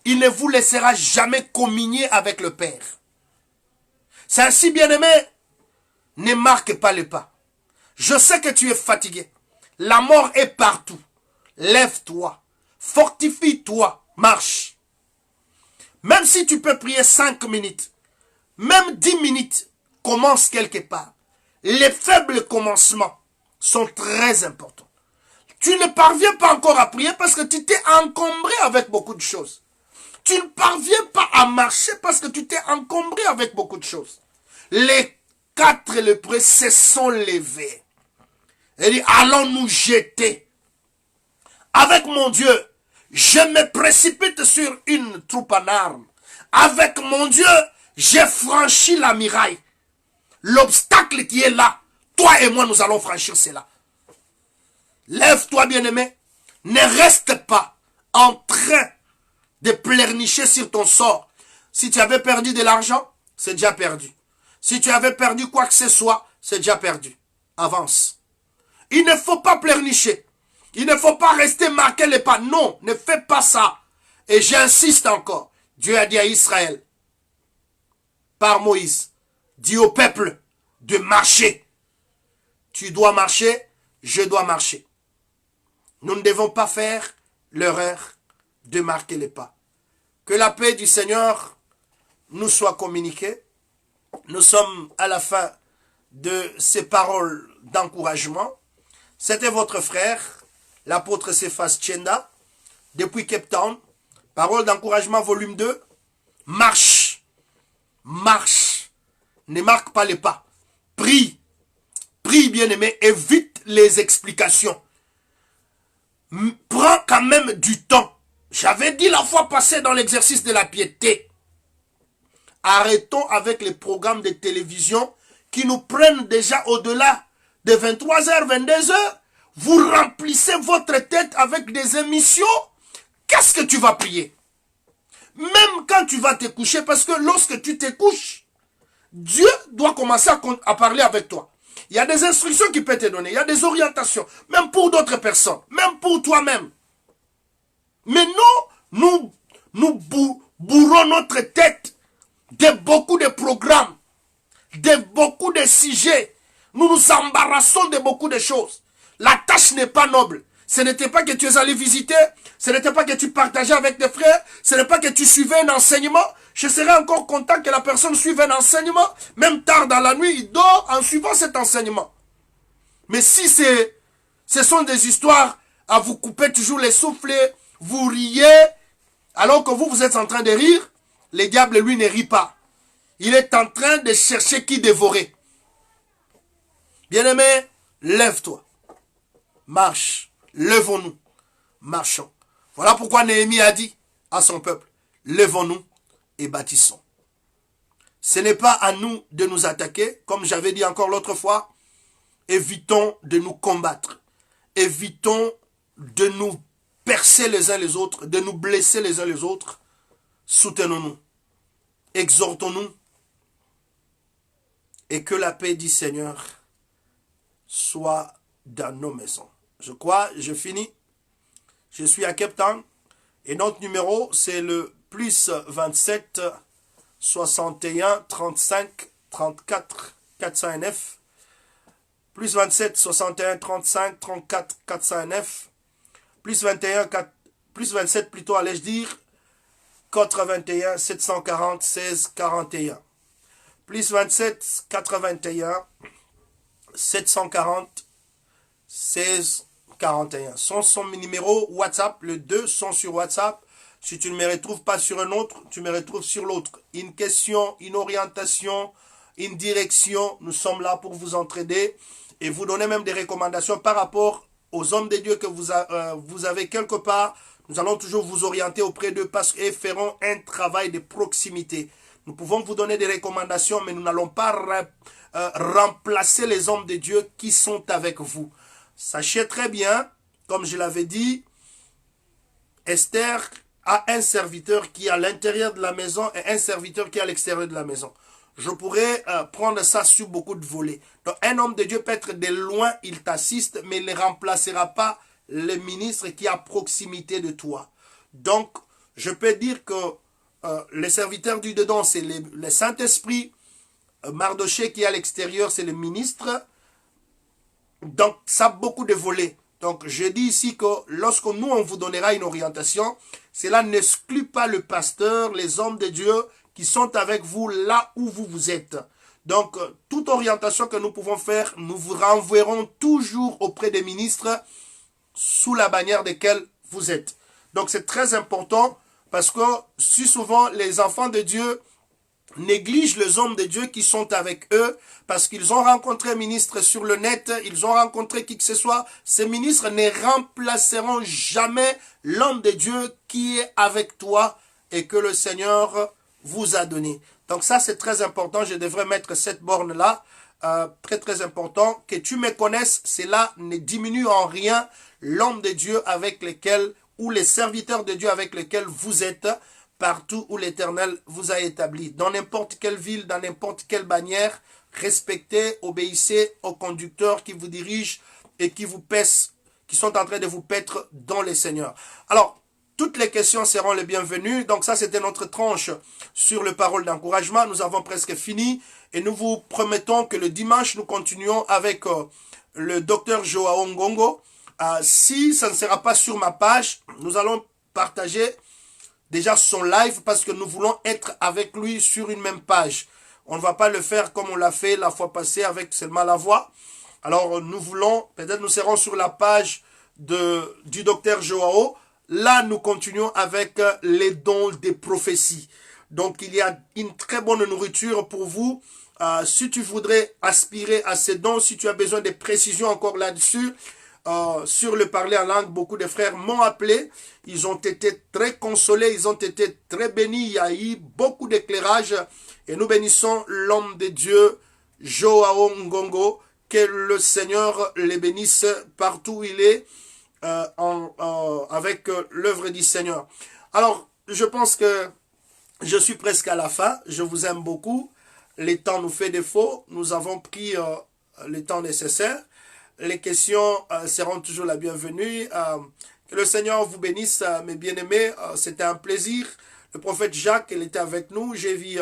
Il ne vous laissera jamais communier avec le Père. C'est ainsi, bien-aimé, ne marque pas le pas. Je sais que tu es fatigué. La mort est partout. Lève-toi. Fortifie-toi. Marche. Même si tu peux prier 5 minutes, même 10 minutes, commence quelque part. Les faibles commencements sont très importants. Tu ne parviens pas encore à prier parce que tu t'es encombré avec beaucoup de choses. Tu ne parviens pas à marcher parce que tu t'es encombré avec beaucoup de choses. Les 4 lépreux se sont levés. Et dit, allons nous jeter. Avec mon Dieu, je me précipite sur une troupe en armes. Avec mon Dieu, j'ai franchi la muraille. L'obstacle qui est là, toi et moi, nous allons franchir cela. Lève-toi, bien-aimé. Ne reste pas en train de pleurnicher sur ton sort. Si tu avais perdu de l'argent, c'est déjà perdu. Si tu avais perdu quoi que ce soit, c'est déjà perdu. Avance. Il ne faut pas pleurnicher. Il ne faut pas rester marqué les pas. Non, ne fais pas ça. Et j'insiste encore. Dieu a dit à Israël, par Moïse, dit au peuple de marcher. Tu dois marcher, je dois marcher. Nous ne devons pas faire l'erreur de marquer les pas. Que la paix du Seigneur nous soit communiquée. Nous sommes à la fin de ces paroles d'encouragement. C'était votre frère, l'apôtre Cephas Tchenda, depuis Cape Town. Parole d'encouragement, volume 2. Marche. Marche. Ne marque pas les pas. Prie. Prie, bien-aimé. Évite les explications. Prends quand même du temps. J'avais dit la fois passée dans l'exercice de la piété. Arrêtons avec les programmes de télévision qui nous prennent déjà au-delà de 23h, 22h. Vous remplissez votre tête avec des émissions. Qu'est-ce que tu vas prier? Même quand tu vas te coucher, parce que lorsque tu te couches, Dieu doit commencer à parler avec toi. Il y a des instructions qu'il peut te donner, il y a des orientations, même pour d'autres personnes, même pour toi-même. Mais nous bourrons notre tête de beaucoup de programmes, de beaucoup de sujets. Nous nous embarrassons de beaucoup de choses. La tâche n'est pas noble. Ce n'était pas que tu es allé visiter, ce n'était pas que tu partageais avec tes frères, ce n'est pas que tu suivais un enseignement. Je serais encore content que la personne suive un enseignement, même tard dans la nuit, il dort en suivant cet enseignement. Mais si ce sont des histoires à vous couper toujours les soufflets, vous riez, alors que vous êtes en train de rire, le diable, lui, ne rit pas. Il est en train de chercher qui dévorer. Bien-aimé, lève-toi. Marche. Levons-nous. Marchons. Voilà pourquoi Néhémie a dit à son peuple, levons-nous et bâtissons. Ce n'est pas à nous de nous attaquer, comme j'avais dit encore l'autre fois. Évitons de nous combattre. Évitons de nous percer les uns les autres, de nous blesser les uns les autres. Soutenons-nous. Exhortons-nous. Et que la paix du Seigneur soit dans nos maisons. Je crois, je finis. Je suis à Cape Town. Et notre numéro, c'est le plus 27 61 35 34 409. Plus 27 61 35 34 409. Plus 27 plutôt, allais-je dire. 81 740 16 41. Plus 27 81 740 16 41. Sont mes numéros WhatsApp. Les deux sont sur WhatsApp. Si tu ne me retrouves pas sur un autre, tu me retrouves sur l'autre. Une question, une orientation, une direction. Nous sommes là pour vous entraider et vous donner même des recommandations par rapport aux hommes de Dieu que vous avez quelque part. Nous allons toujours vous orienter auprès d'eux parce qu'ils feront un travail de proximité. Nous pouvons vous donner des recommandations, mais nous n'allons pas remplacer les hommes de Dieu qui sont avec vous. Sachez très bien, comme je l'avais dit, Esther a un serviteur qui est à l'intérieur de la maison et un serviteur qui est à l'extérieur de la maison. Je pourrais prendre ça sur beaucoup de volets. Donc, un homme de Dieu peut être de loin, il t'assiste, mais il ne remplacera pas le ministre qui est à proximité de toi. Donc, je peux dire que les serviteurs du dedans, c'est le Saint-Esprit. Mardoché qui est à l'extérieur, c'est le ministre. Donc, ça a beaucoup de volets. Donc, je dis ici que lorsque nous, on vous donnera une orientation, cela n'exclut pas le pasteur, les hommes de Dieu qui sont avec vous là où vous êtes. Donc, toute orientation que nous pouvons faire, nous vous renverrons toujours auprès des ministres sous la bannière desquels vous êtes. Donc, c'est très important parce que si souvent les enfants de Dieu négligent les hommes de Dieu qui sont avec eux parce qu'ils ont rencontré un ministre sur le net, ils ont rencontré qui que ce soit. Ces ministres ne remplaceront jamais l'homme de Dieu qui est avec toi et que le Seigneur vous a donné. Donc ça, c'est très important. Je devrais mettre cette borne-là. Très, très important. Que tu me connaisses, cela ne diminue en rien l'homme de Dieu avec lequel, ou les serviteurs de Dieu avec lesquels vous êtes, partout où l'Éternel vous a établi. Dans n'importe quelle ville, dans n'importe quelle bannière, respectez, obéissez aux conducteurs qui vous dirigent et qui vous pèsent, qui sont en train de vous paître dans les seigneurs. Alors, toutes les questions seront les bienvenues. Donc ça, c'était notre tranche sur les paroles d'encouragement. Nous avons presque fini et nous vous promettons que le dimanche, nous continuons avec le docteur Joao Ngongo. Si ça ne sera pas sur ma page, nous allons partager déjà son live parce que nous voulons être avec lui sur une même page. On ne va pas le faire comme on l'a fait la fois passée avec seulement la voix. Alors nous voulons, peut-être nous serons sur la page du docteur Joao. Là, nous continuons avec les dons des prophéties. Donc, il y a une très bonne nourriture pour vous. Si tu voudrais aspirer à ces dons, si tu as besoin de précisions encore là-dessus, sur le parler en langue, beaucoup de frères m'ont appelé. Ils ont été très consolés, ils ont été très bénis. Il y a eu beaucoup d'éclairage. Et nous bénissons l'homme de Dieu, Joao Ngongo. Que le Seigneur les bénisse partout où il est. Avec l'œuvre du Seigneur. Alors, je pense que je suis presque à la fin. Je vous aime beaucoup. Le temps nous fait défaut. Nous avons pris le temps nécessaire. Les questions seront toujours la bienvenue. Que le Seigneur vous bénisse, mes bien-aimés. C'était un plaisir. Le prophète Jacques, il était avec nous. J'ai vu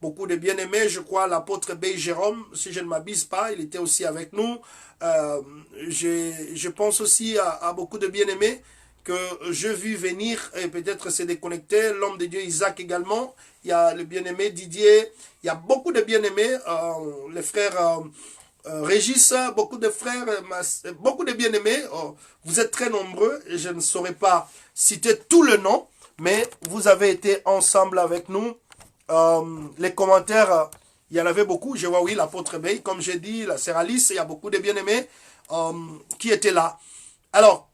beaucoup de bien-aimés. Je crois l'apôtre B. Jérôme, si je ne m'abuse pas, il était aussi avec nous. Je pense aussi à beaucoup de bien-aimés que je vis venir et peut-être se déconnecter. L'homme de Dieu Isaac également. Il y a le bien-aimé Didier. Il y a beaucoup de bien-aimés. Les frères Régis, beaucoup de frères, beaucoup de bien-aimés. Vous êtes très nombreux et je ne saurais pas citer tout le nom, mais vous avez été ensemble avec nous. Les commentaires, il y en avait beaucoup. Je vois, oui, l'apôtre Bey, comme j'ai dit, la sœur Alice, il y a beaucoup de bien-aimés qui étaient là. Alors,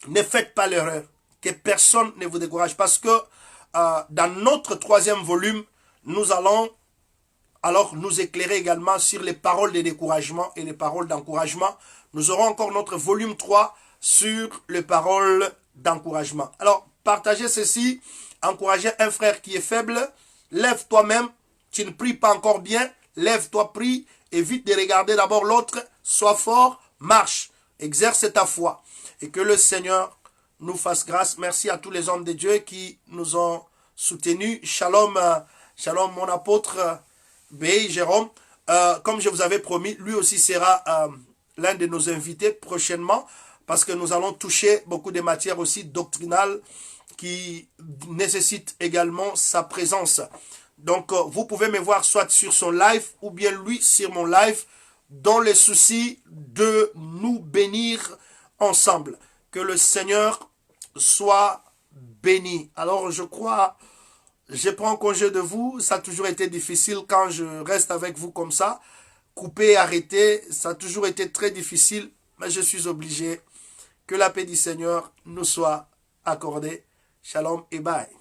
ne faites pas l'erreur, que personne ne vous décourage, parce que dans notre 3e volume, nous allons alors nous éclairer également sur les paroles de découragement et les paroles d'encouragement. Nous aurons encore notre volume 3 sur les paroles d'encouragement. Alors, partagez ceci, encouragez un frère qui est faible, lève toi-même, tu ne pries pas encore bien, lève-toi, prie, évite de regarder d'abord l'autre, sois fort, marche, exerce ta foi. Et que le Seigneur nous fasse grâce. Merci à tous les hommes de Dieu qui nous ont soutenus. Shalom, shalom mon apôtre B. Jérôme. Comme je vous avais promis, lui aussi sera l'un de nos invités prochainement parce que nous allons toucher beaucoup de matières aussi doctrinales qui nécessitent également sa présence. Donc, vous pouvez me voir soit sur son live ou bien lui sur mon live dans le souci de nous bénir ensemble. Que le Seigneur soit béni. Alors, je crois, je prends congé de vous. Ça a toujours été difficile quand je reste avec vous comme ça. Couper, arrêter, ça a toujours été très difficile. Mais je suis obligé. Que la paix du Seigneur nous soit accordée. Shalom et bye.